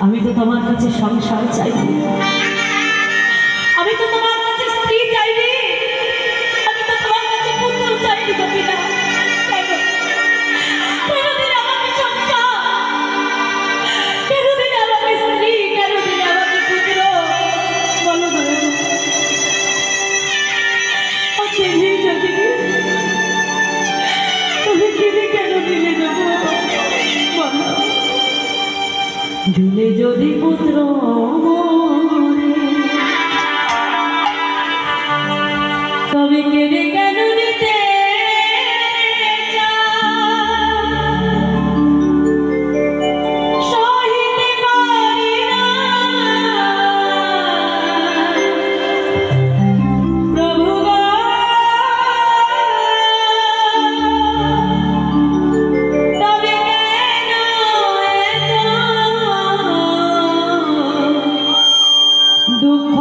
আমি তো তোমার কাছে সংসার চাইনি, আমি তো তোমার কাছে স্ত্রী চাইনি, আমি তো তোমার কাছে পুত্র চাইনি। গোপীনা, কেন দিলে আমাকে সংসার, কেন দিলে আমাকে স্ত্রী, কেন দিলে আমাকে পুত্র? বলো যদি তুমি কিনে কেন দিলে দেবো? বলো, দিলে যদি পুত্র তবে কেড়ে কেন নিতে সহিতে পারি না প্রভু গো। তবে কেন দুঃখ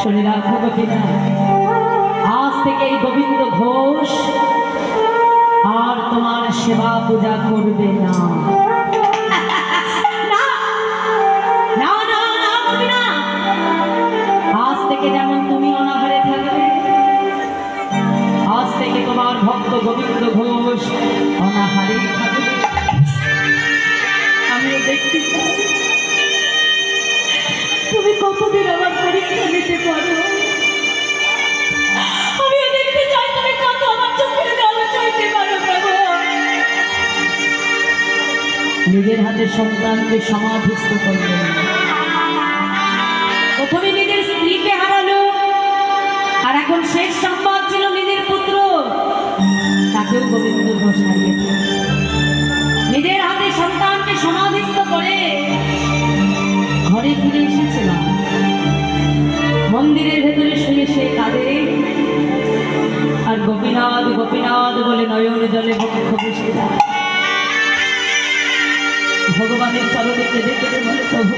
শুনে রাখো গোপীনা, আজ থেকে এই গোবিন্দ ঘোষ আর তোমার সেবা পূজা করবে না। আজ থেকে যেমন তুমি অনাহারে থাকবে, আজ থেকে তোমার ভক্ত গোবিন্দ ঘোষ অনাহারে থাকবে। আমিও দেখতে চাই তুমি কতদিন আমার পরীক্ষা নিতে পারো। আমিও দেখতে চাই তুমি কত আমার চোখের জল চাইতে পারো। প্রভু নিজের হাতে সন্তানকে সমাধিস্থ করলেন, প্রথমে নিজের স্ত্রীকে হারালো, আর এখন শেষ সম্পদ ছিল নিজের পুত্র, তাকেও গোবিন্দ ঘোষ হারিয়েছে। নিজের হাতে সন্তানকে সমাধিস্থ করে ঘরে ফিরে এসেছিলাম, মন্দিরের ভেতরে শুয়ে সে কাঁদে আর গোপীনাথ গোপীনাথ বলে নয়ন জলে বক্ষ ভেসে যায়। ভগবানের চরণে কেঁদে কেঁদে বলে প্রভু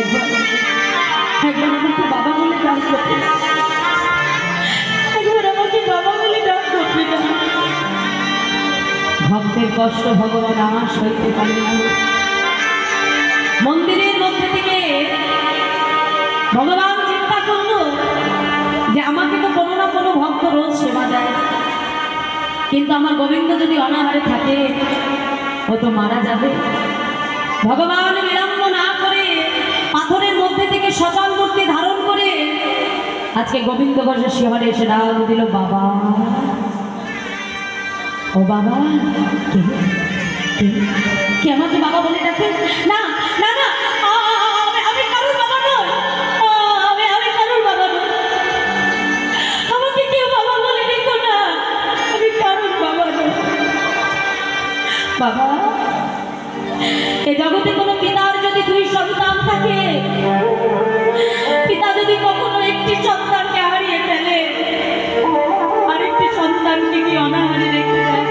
ভগবান ভক্তের কষ্ট ভগবান আমার সইতে পারে না। মন্দিরের মধ্যে থেকে ভগবান চিন্তা করলো যে আমাকে তো কোনো না কোনো ভক্ত রোজ সেবা দেয়, কিন্তু আমার গোবিন্দ যদি অনাহারে থাকে ও তো মারা যাবে। ভগবান বিলম্ব না করে পাথরের মধ্যে থেকে সচল মূর্তি ধারণ করে আজকে গোবিন্দ ঘোষের শিহরে এসে ডাক দিল, বাবা ও বাবা, কে কে কে আমাকে বাবা বলে ডাকে? না না না, আমি কারোর বাবা নই, আমি কারোর বাবা নই, আমাকে কেউ বাবা বলে দিত না, আমি কারোর বাবা নই। বাবা, এ জগতে কোনো পিতার যদি দুই সন্তান থাকে, পিতা যদি কখনো একটি সন্তানকে হারিয়ে ফেলে, আরেকটি সন্তানকে কি অনাহারে রেখে দেয়?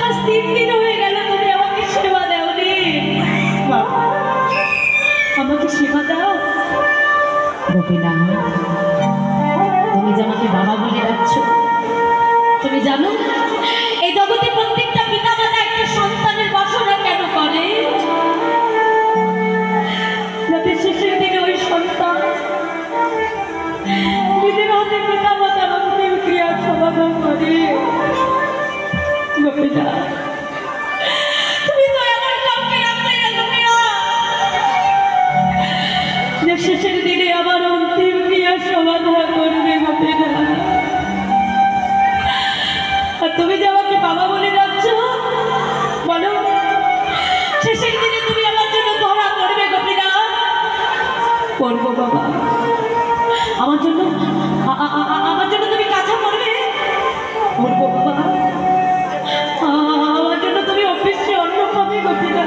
আজ 3 দিন হয়ে গেল তুমি আমাকে সেবা দাওনি। বাবা, আমাকে সেবা দাও। গোপীনা, তুমি যে আমাকে বাবা বলে ডাকছো, তুমি জানো এই জগতে প্রত্যেকটা পিতা মাতা একটা সন্তানের বাসনা কেন করে? যাতে শেষের দিনে ওই সন্তান নিজের হাতে পিতা মাতার অন্তিম ক্রিয়ার সমাধান করে। গোপীনা, তুমি তো এমন কাউকে রাখলে না গোপীনা, যে শেষের দিনে আবার অন্তিম ক্রিয়ার সমাধান করবে। গোপীনা, আর তুমি যে আমাকে বাবা বলে ডাকছো, বলো শেষের দিনে তুমি আমার জন্য দোয়া করবে? গোপীনা, করবো বাবা। আমার জন্য তুমি কাছা করবে? করবো বাবা। আমার জন্য তুমি অফিসে অন্য খাবে? গোপীনা,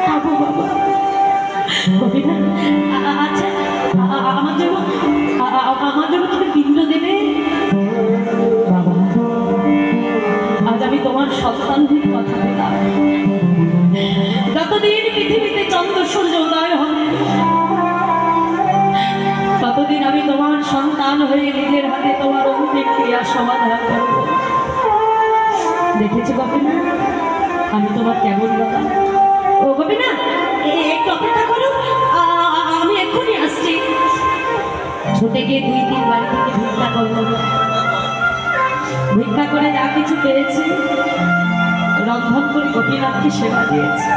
খাবো বাবা। গোপীনা, আচ্ছা আমার জন্য তুমি পিণ্ড দেবে? বাবা, আজ আমি তোমার সন্তানদের কথা দিলাম, যতদিন পৃথিবীতে চন্দ্র সূর্য উদয় হবে, ততদিন আমি তোমার সন্তান হয়ে নিজের হাতে তোমার অন্তিম ক্রিয়া সমাধান করব। দেখেছো গোপীনা, আমি তোমার কেমন বাবা? ও গোপীনা, একটু অপেক্ষা করো, আমি এক্ষুনি আসছি। ছুটে গিয়ে 2-3 বাড়ি থেকে ভিক্ষা করবো। ভিক্ষা করে যা কিছু পেয়েছি রন্ধন করে গোপীনাথকে সেবা দিয়েছি।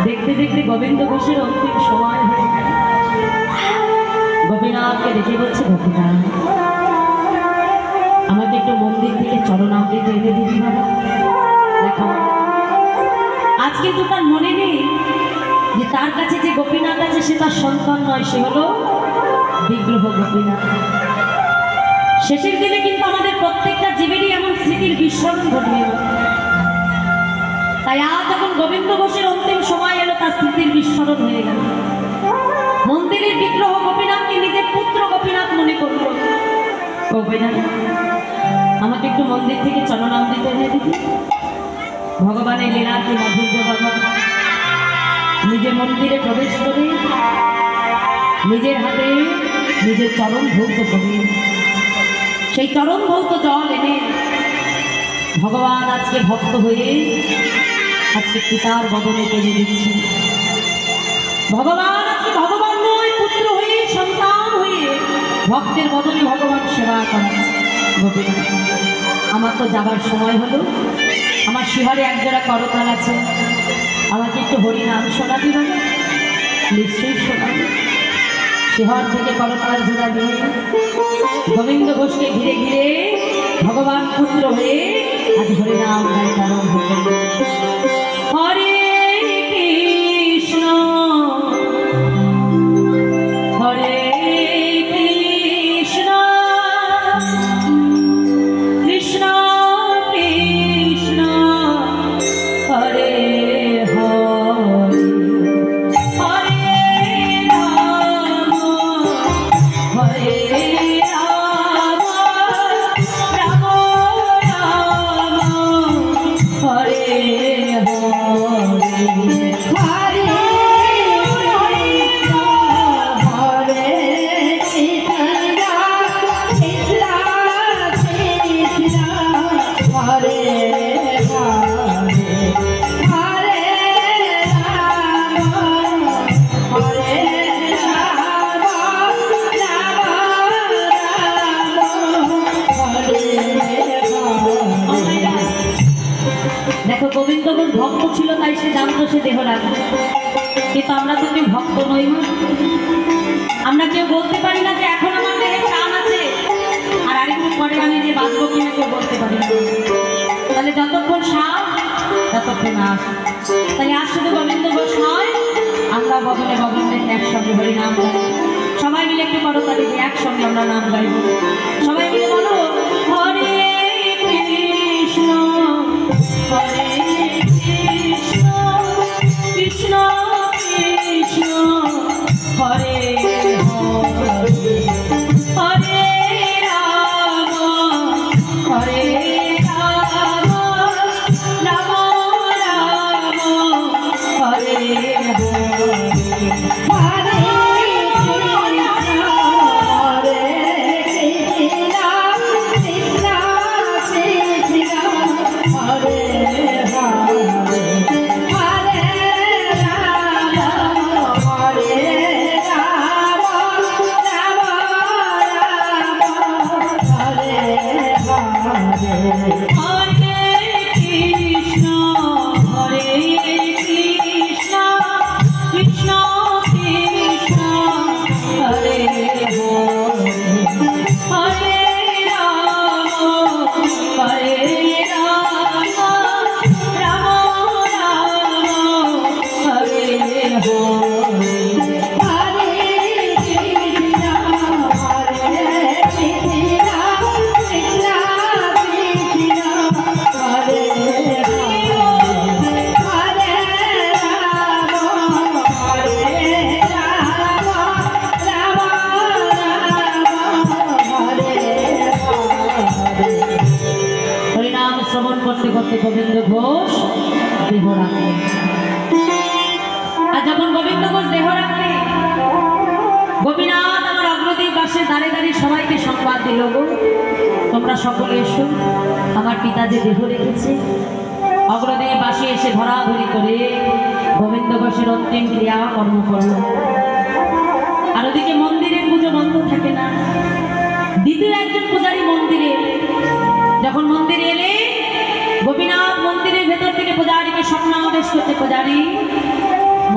দেখতে দেখতে গোবিন্দ ঘোষের অন্তিম সময় হয়ে গেল। গোপীনাথকে দেখে বলছে, গোপীনাথ, আমাকে একটু মন্দির থেকে চরণামৃত এনে দিবি বাবা। দেখো, আজ কিন্তু তার মনে নেই যে তার কাছে যে গোপীনাথ আছে সে তার সন্তান নয়, সে হলো বিগ্রহ গোপীনাথ। শেষের দিনে কিন্তু আমাদের প্রত্যেকটা জীবেরই এমন স্মৃতির বিস্মরণ ঘটবে। তাই আজ যখন গোবিন্দ ঘোষের অন্তিম সময় এলো, তার স্মৃতির বিস্মরণ হয়ে গেল। মন্দিরের বিগ্রহ গোপীনাথকে নিজের পুত্র গোপীনাথ মনে করল। গোপীনাথ, আমাকে একটু মন্দির থেকে চরণামৃত এনে দিবি। ভগবানের লীলা কি মাধুর্য বাবা। নিজের মন্দিরে প্রবেশ করে নিজের হাতে নিজের চরণ ধৌত করে সেই চরণ ধৌত জল এনে ভগবান আজকে ভক্ত হয়ে আজকে পিতার বদনে পেয়ে দিচ্ছে। ভগবান আজকে ভগবান নয়, পুত্র হয়ে সন্তান হয়ে ভক্তের বদনে ভগবান সেবা করাচ্ছে। গোপীনাথ, আমার তো যাবার সময় হলো, আমার শিহরে একজোড়া করতাল আছে, আমাকে একটু হরিনাম শোনাবি বাবা? নিশ্চয়ই শোনাবি। শিহর থেকে করতাল জোড়া দিয়ে গোবিন্দ ঘোষকে ঘিরে ঘিরে ভগবান পুত্র হয়ে আজ হরিনাম গাইতে আরম্ভ করল। হরে কৃষ্ণ হরে কৃষ্ণ কৃষ্ণ কৃষ্ণ হরে গোবিন্দ ভক্ত ছিল, তাই সে জানতো সে দেহ রাখবে, কিন্তু আমরা তো কেউ ভক্ত নই। আমরা কেউ বলতে পারি না যে এখন আমার দেহে প্রাণ আছে আর আরেকটু পরে আমি বাঁচবো কিনা কেউ বলতে পারি না। তাহলে যতক্ষণ শ্বাস ততক্ষণ আস। তাহলে আজ শুধু গোবিন্দ ঘোষ নয়, আমরা বদলে বদলে একসঙ্গে হরি নাম গাই। সবাই মিলে একটু করতালি দিয়ে একসঙ্গে আমরা নাম গাইব। সবাই মিলে বলো হরে কৃষ্ণ হরে কৃষ্ণ কৃষ্ণ কৃষ্ণ হরে হরে হরে রাম হরে রাম রাম রাম হরে হরে গোবিন্দ ঘোষ দেহ রাখে। আর যখন গোবিন্দ ঘোষ দেহ রাখে, গোপীনাথ আমার অগ্রদীপ বাসে দাঁড়ে দাঁড়িয়ে সবাইকে সংবাদ দিল, গো তোমরা সকলে এসো, আমার পিতা যে দেহ রেখেছে। অগ্রদীপ বাসে এসে ধরাধরি করে গোবিন্দ ঘোষের অন্তিম ক্রিয়া কর্ম করল। আর ওদিকে মন্দিরের পুজো বন্ধ থাকে না। দ্বিতীয় একজন পূজারী মন্দিরে যখন মন্দিরে এলে, গোপীনাথ মন্দিরের ভেতর থেকে পূজারীকে স্বপ্নাদেশ করতে, পূজারী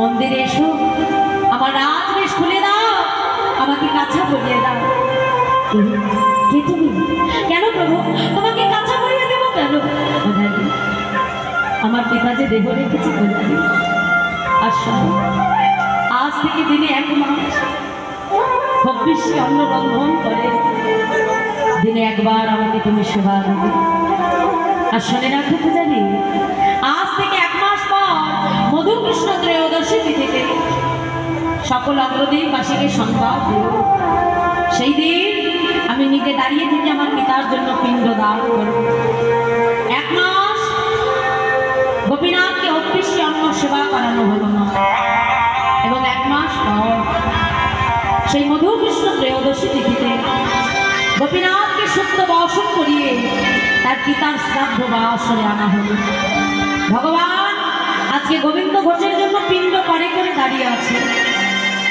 মন্দিরে এসো, আমার রাজবেশ খুলে দাও, আমাকে কাছা পরিয়ে দাও। কে তুমি? কেন প্রভু তোমাকে কাছা পরিয়ে দেবো কেন? পূজারী আমার পিতা যে দেহ রেখেছে, পূজারী আসো, আজ থেকে দিনে 1 মাস 26 অন্ন বন্ধন করে দিনে একবার আমাকে তুমি সেবা দেবে। আর শুনে রাখো পূজারী, আজ থেকে 1 মাস পর মধুকৃষ্ণ ত্রয়োদশী তিথিতে সকল অগ্রদীপ বাসীকে সংবাদ দেব। সেই দিন আমি নিজে দাঁড়িয়ে থেকে আমার পিতার জন্য পিণ্ড দান করব। 1 মাস গোপীনাথকে অত্রিশী অন্ন সেবা করানো হলো না, এবং 1 মাস পর সেই মধুকৃষ্ণ ত্রয়োদশী তিথিতে গোপীনাথকে সত্য বসন করিয়ে তার পিতার শ্রাদ্ধ বা আসরে আনা হল। ভগবান আজকে গোবিন্দ ঘোষের জন্য পিণ্ড করে করে দাঁড়িয়ে আছে,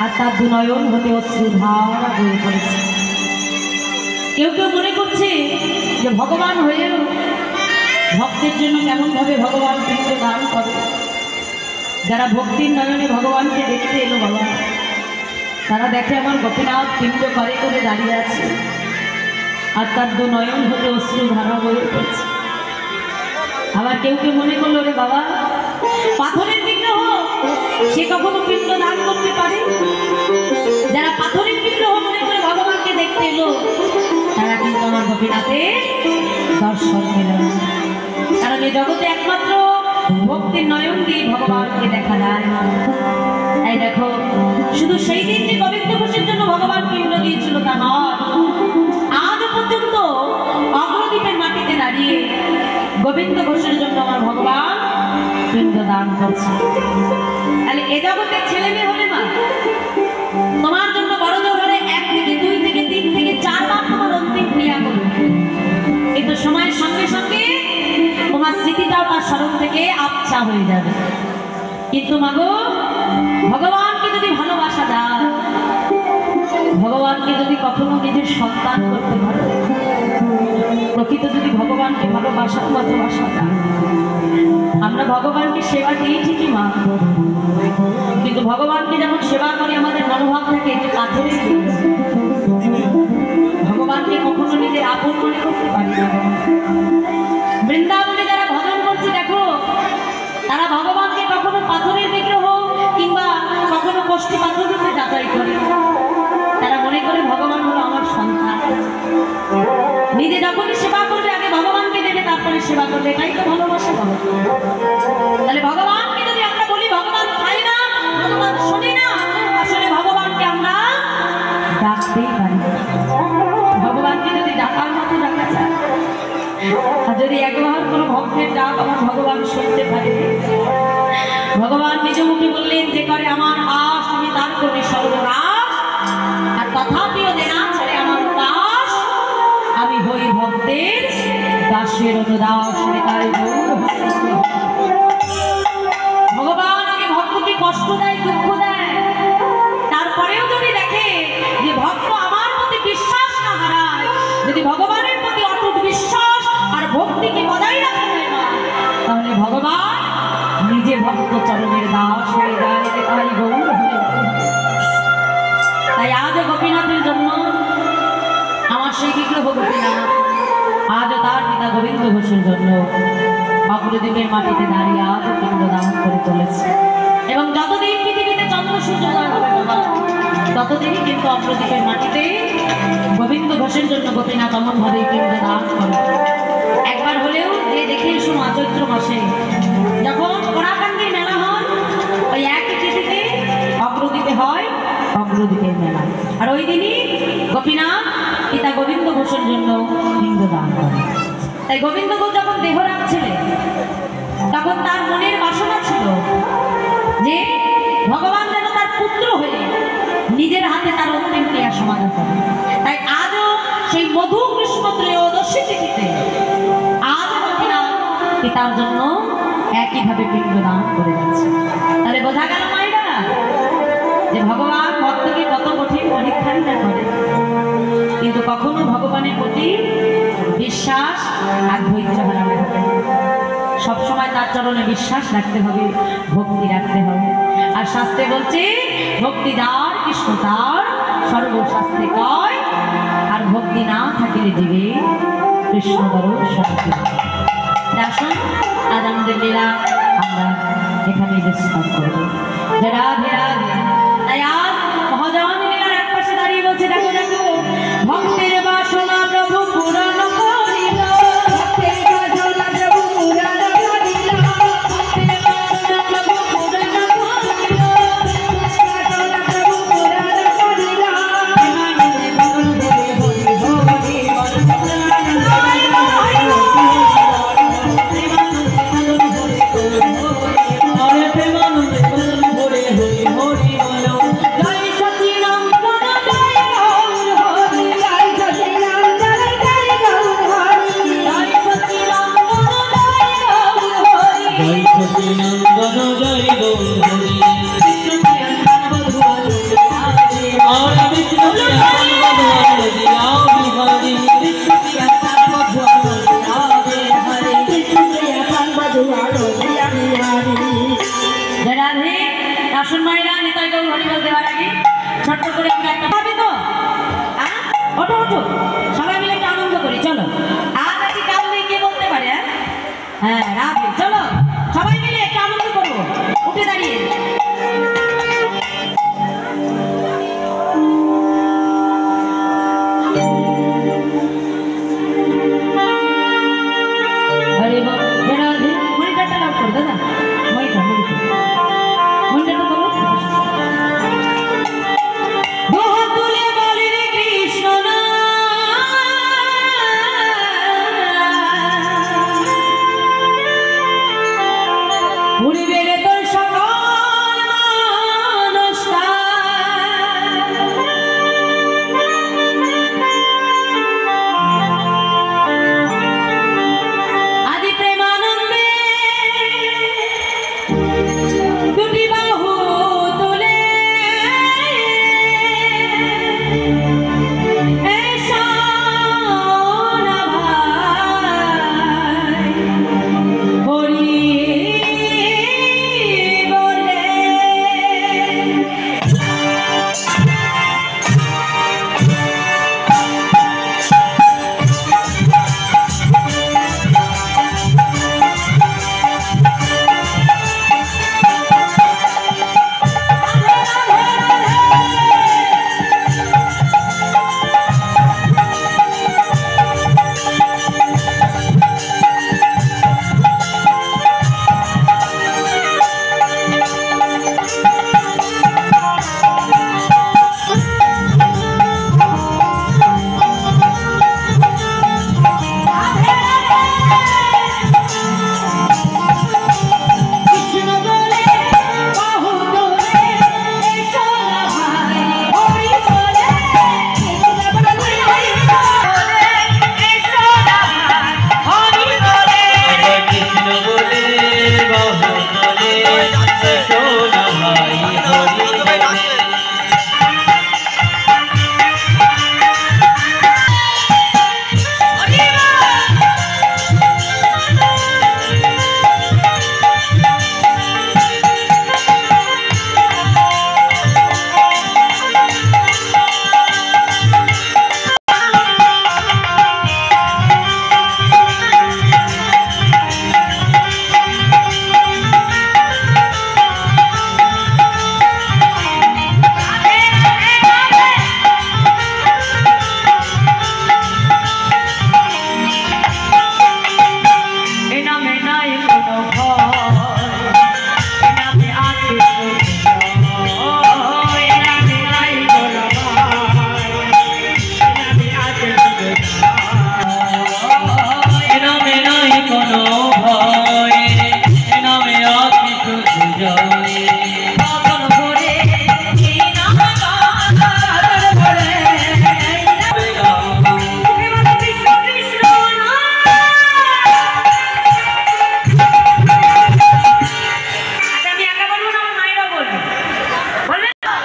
আর তার দুনয়ন হতে অশ্রুধারা বয়ে পড়েছে। কেউ কেউ মনে করছে যে ভগবান হয়েও ভক্তের জন্য কেমনভাবে ভগবান পিণ্ড দান করে। যারা ভক্তির নয়নে ভগবানকে দেখতে এলো বাবা, তারা দেখে আমার গোপীনাথ পিণ্ড করে করে দাঁড়িয়ে আছে, আর তার দুনয়ন হতে অশ্রুধারা বয়ে পড়েছে। আবার কেউ কেউ মনে করলো, রে বাবা পাথরের বিগ্রহ সে কখনো পিণ্ড দান করতে পারে? যারা পাথরের বিগ্রহ মনে করে ভগবানকে দেখতে এলো, তারা কিন্তু আমার গোপীনাথের দর্শন পেল না। কারণ এই জগতে একমাত্র ভক্তির নয়ন দিয়ে ভগবানকে দেখা যায়। এই দেখো, শুধু সেই দিন যে গোবিন্দ ঘোষের জন্য ভগবান পিণ্ড দিয়েছিল তা নয়, আজও পর্যন্ত অগ্রদীপের মাটিতে দাঁড়িয়ে গোবিন্দ ঘোষের জন্য আমার ভগবান পিণ্ড দান করছে। তাহলে এ জগতের ছেলে মেয়ে হলে মা, তোমার জন্য বড় জোর হলে 1 থেকে 2 থেকে 3 থেকে 4 বার তোমার অন্তিম ক্রিয়া করবে। কিন্তু সময়ের সঙ্গে সঙ্গে তোমার স্মৃতিটাও তার স্মরণ থেকে আবছা হয়ে যাবে। কিন্তু মাগো, ভগবানকে যদি ভালোবাসা যায়, ভগবানকে যদি কখনো নিজের সন্তান করতে পারে, প্রকৃত যদি ভগবানকে ভালোবাসার মতো বাসা যায়, আমরা ভগবানকে সেবা দিই ঠিকই মা, কিন্তু ভগবানকে যেমন সেবা করে আমাদের মনোভাব থাকে যে পাথরের, ভগবানকে কখনো নিজের আপন আপন মনে করতে পারি না। বৃন্দাবনে যারা ভজন করছে দেখো, তারা ভগবানকে কখনো পাথরের বিগ্রহ কিংবা কখনো কষ্টি পাথর রূপে যাচাই করে। তারা মনে করে ভগবান হলো আমার সন্তান, নিজে যখনই সেবা করবে আগে ভগবানকে দেবে, তারপরে সেবা করবে। এটাই তো ভালোবাসা। তাহলে ভগবানকে যদি আমরা বলি ভগবান খাই না, ভগবান শোনে না, আসলে ভগবানকে আমরা ডাকতেই পারি। ভগবানকে যদি ডাকার মতো ডাকা যায়, আর যদি একবার কোনো ভক্তের ডাক আমার ভগবান শুনতে পারে, ভগবান নিজ মুখে বললেন যে করে আমার আশ আমি তার করি সর্বনাশ, আর তথাপিও যে না ছাড়ে আমার দাস, আমি হই ভক্তের দাসের অনুদাস। তাই ভগবান আগে ভক্তকে কষ্ট দেয়, দুঃখ দেয়, তারপরেও যদি দেখে যে ভক্ত আমার প্রতি বিশ্বাস না হারায়, যদি ভগবানের প্রতি অটুট বিশ্বাস আর ভক্তিকে বজায় রাখা যায় না, তাহলে ভগবান নিজে ভক্ত চরণের দাস হয়ে যায়। তাই গৌর হয়ে, তাই আজও গোপীনাথের জন্য আমার সেই বিগ্রহ গোপীনাথ আজও তার পিতা গোবিন্দ ঘোষের জন্য অগ্রদ্বীপের মাটিতে দাঁড়িয়ে আজও পিণ্ডদান করে চলেছে। এবং যতদিন পৃথিবীতে চন্দ্র সূর্যোদয় হবে বাবা, ততদিনই কিন্তু অগ্রদ্বীপের মাটিতে গোবিন্দ ঘোষের জন্য গোপীনাথ অমনভাবে পিণ্ডদান করে। একবার হলেও যে দেখে এসো চৈত্র মাসে যখন পরাকান্দির মেলা হয়, ওই একই তিথিতে অগ্রদ্বীপে হয় অগ্রদ্বীপের মেলা, আর ওই দিনই গোপীনাথ পিতা গোবিন্দ ঘোষের জন্য পিণ্ডদান করে। তাই গোবিন্দ ঘোষ যখন দেহ রাখছিলেন তখন তার মনের বাসনা ছিল যে ভগবান যেন তার পুত্র হয়ে নিজের হাতে তার অন্তিম ক্রিয়া সমাধান করে। তাই আজও সেই মধু কৃষ্ণ ত্রয়োদশী তিথিতে আজও গোপীনাথ পিতার জন্য একইভাবে পিণ্ডদান করে যাচ্ছে। তাহলে বোঝা গেল মায়েরা যে ভগবান ভক্তকে কত কঠিন পরীক্ষাই না করে, কিন্তু কখনো ভগবানের প্রতি বিশ্বাস আর ধৈর্য হারানো হবে। সবসময় তার চরণে বিশ্বাস রাখতে হবে, ভক্তি রাখতে হবে। আর শাস্ত্রে বলছে ভক্তি যার কৃষ্ণ তার সর্বশাস্ত্রে কয়, আর ভক্তি না থাকিলে জীবে কৃষ্ণ দর্শন। আসুন আজ আমাদের লীলা আমরা এখানে বিস্তার করবো। রাধে রাধে। তাই আজ মহাজন লীলার এক পাশে দাঁড়িয়ে বলছে দেখো দেখো, ভক্তের বাসনা প্রভু পূরণ করিল, ভক্তের বাসনা প্রভু পূরণ করিল, ভক্তের বাসনা প্রভু পূরণ করিল, বাসনা প্রভু পূরণ করিল। আনন্দে বল হরি হরি হরি বল, আসুন মায়েরা নিতাই গৌর হরিবল দেওয়ার আগে ছোট্ট করে একটা পাবে তো, ওঠো ওঠো সবাই মিলে একটা আনন্দ করি। চলো আজ আছি কাল নেই কে বলতে পারে? হ্যাঁ রাধে, চলো সবাই মিলে একটা আনন্দ করবো উঠে দাঁড়িয়ে। হরিবল রাধে। মনিটরটা লাভ করো দাদা, মনিটর মনিটর মনিটরটা বলো।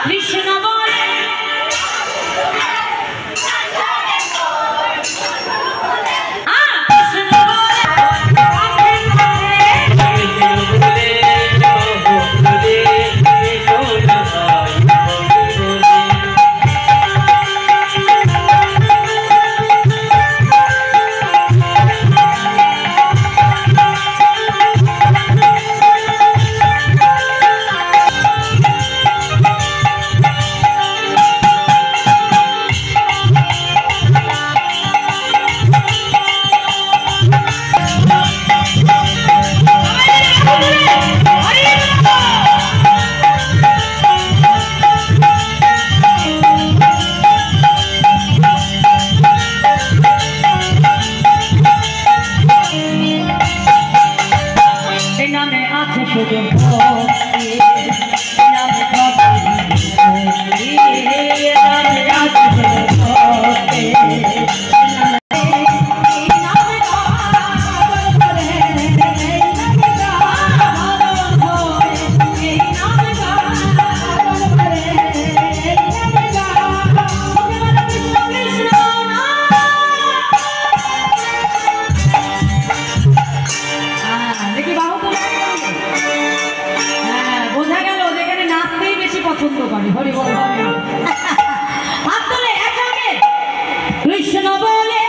কৃষ্ণ বলে কৃষ্ণ বলে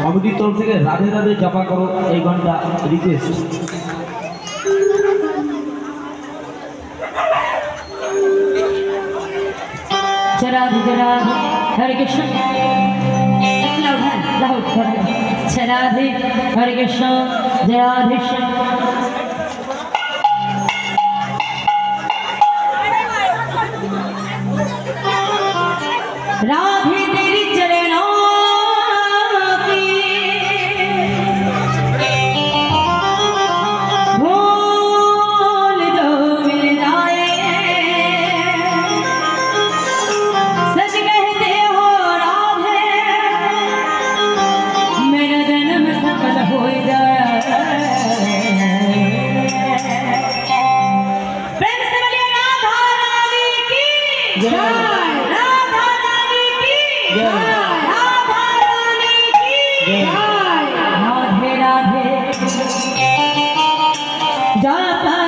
কমিটির তরফ থেকে রাধে রাধে জপা করো এই গানটা রিকোয়েস্ট। রাধে রাধে হরে কৃষ্ণ রাধে হরে কৃষ্ণ জয় রাধে राधे तेरी चरणों की भूल जो मिल जाए सच कहते हो राधे मेरा जन्म सफल हो जाए। प्रेम से बोलिए राधा रानी की जय। राधे राधे जय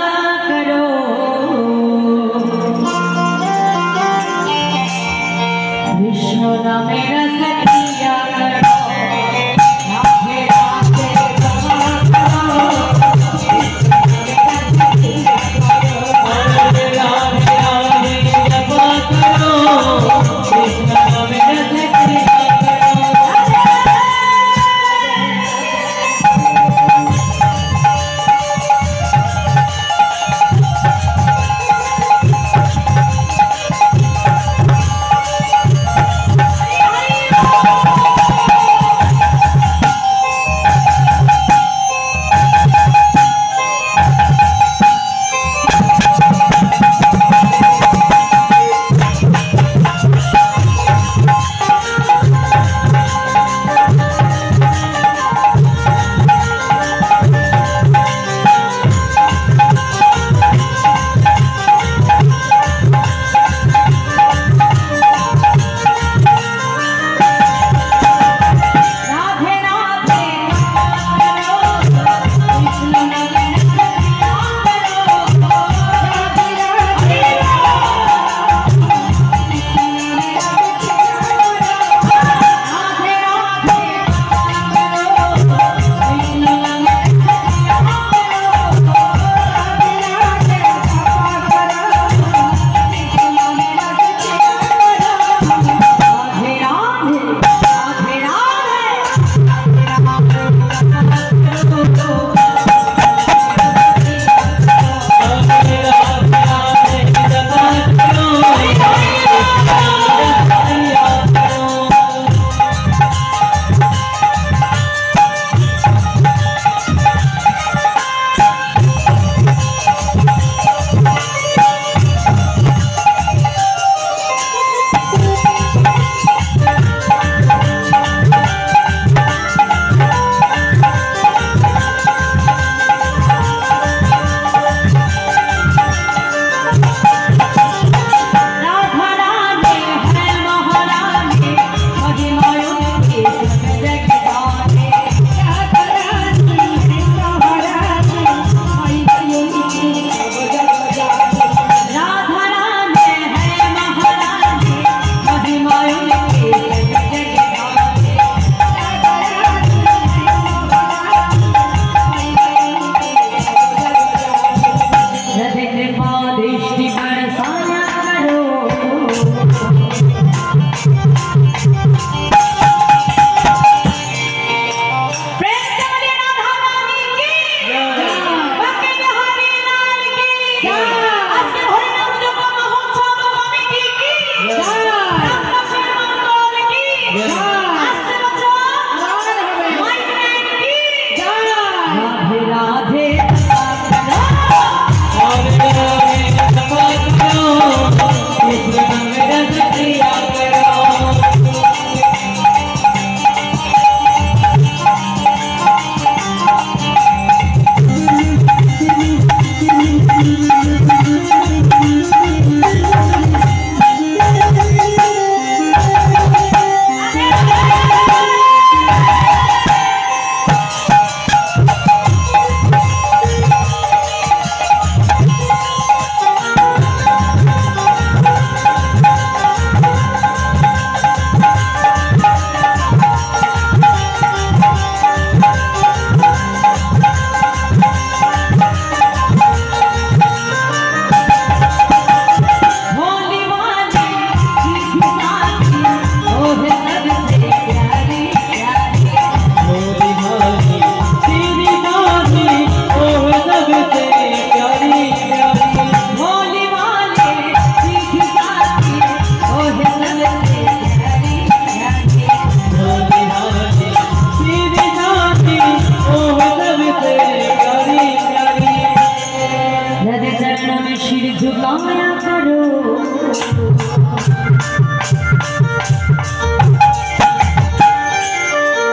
झुकाया करो।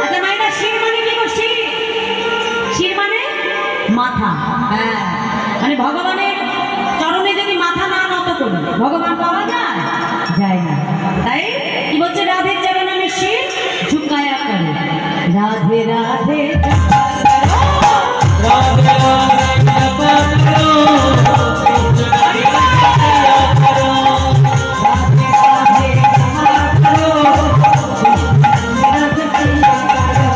अच्छा माइना शिर माने কি গো শির? শির মানে মাথা। হ্যাঁ মানে ভগবানের চরণে যদি মাথা না নত করি ভগবান পাওয়া যায়? যায় না। তাই কি বলছে রাধে চরণ में শির झुकाया करो। राधे राधे जपा करो, राधे राधे जपा करो, राधे राधे जपा करो, रस पिया करो।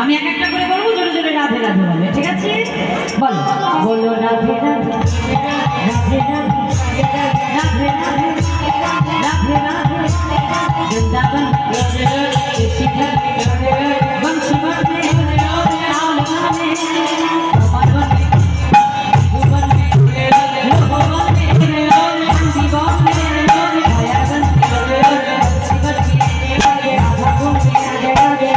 আমি এক একটা করে বলবো, জোরে জোরে রাধে রাধে বলবে, ঠিক আছে? বলো বলো রাধে রাধে রাধে রাধে রাধে রাধে রাধে বৃন্দাবন বংশী বনে তাল বনে কমল বনে ভুবন বনে লোহ বনে শান্তি বনে দয়া বনে বংশী বনে রাধা বনে রাধে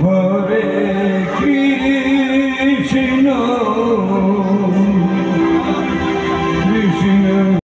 Hare Krishna